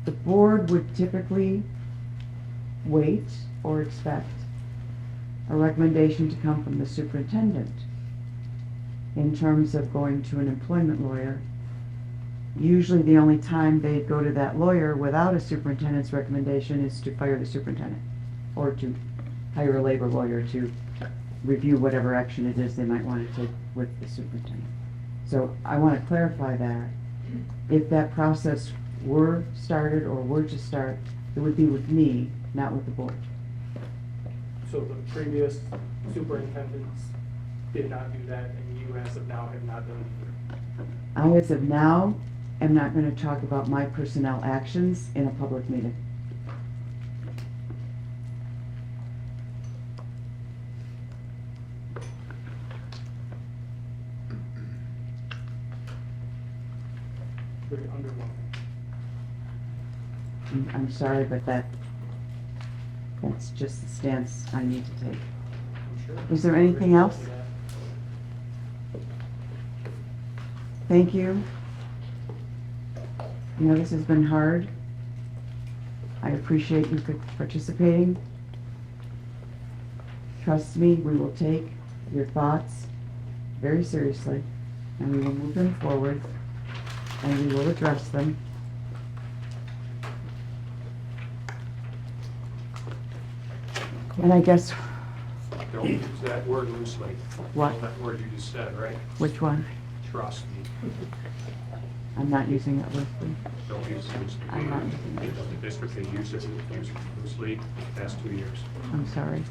the board would typically wait or expect a recommendation to come from the superintendent in terms of going to an employment lawyer, usually the only time they'd go to that lawyer without a superintendent's recommendation is to fire the superintendent or to hire a labor lawyer to review whatever action it is they might want to take with the superintendent. So I want to clarify that. If that process were started or were to start, it would be with me, not with the board. So the previous superintendents did not do that, and you as of now have not done it. I, as of now, am not going to talk about my personnel actions in a public meeting. Very underwhelming. I'm sorry, but that's just the stance I need to take. I'm sure. Is there anything else? Thank you. You know, this has been hard. I appreciate you participating. Trust me, we will take your thoughts very seriously, and we will move them forward, and we will address them. And I guess, Don't use that word loosely. What? That word you just said, right? which one? Trust me. I'm not using it loosely. Don't use it loosely. I'm not using it. The district they use it loosely the past 2 years. I'm sorry.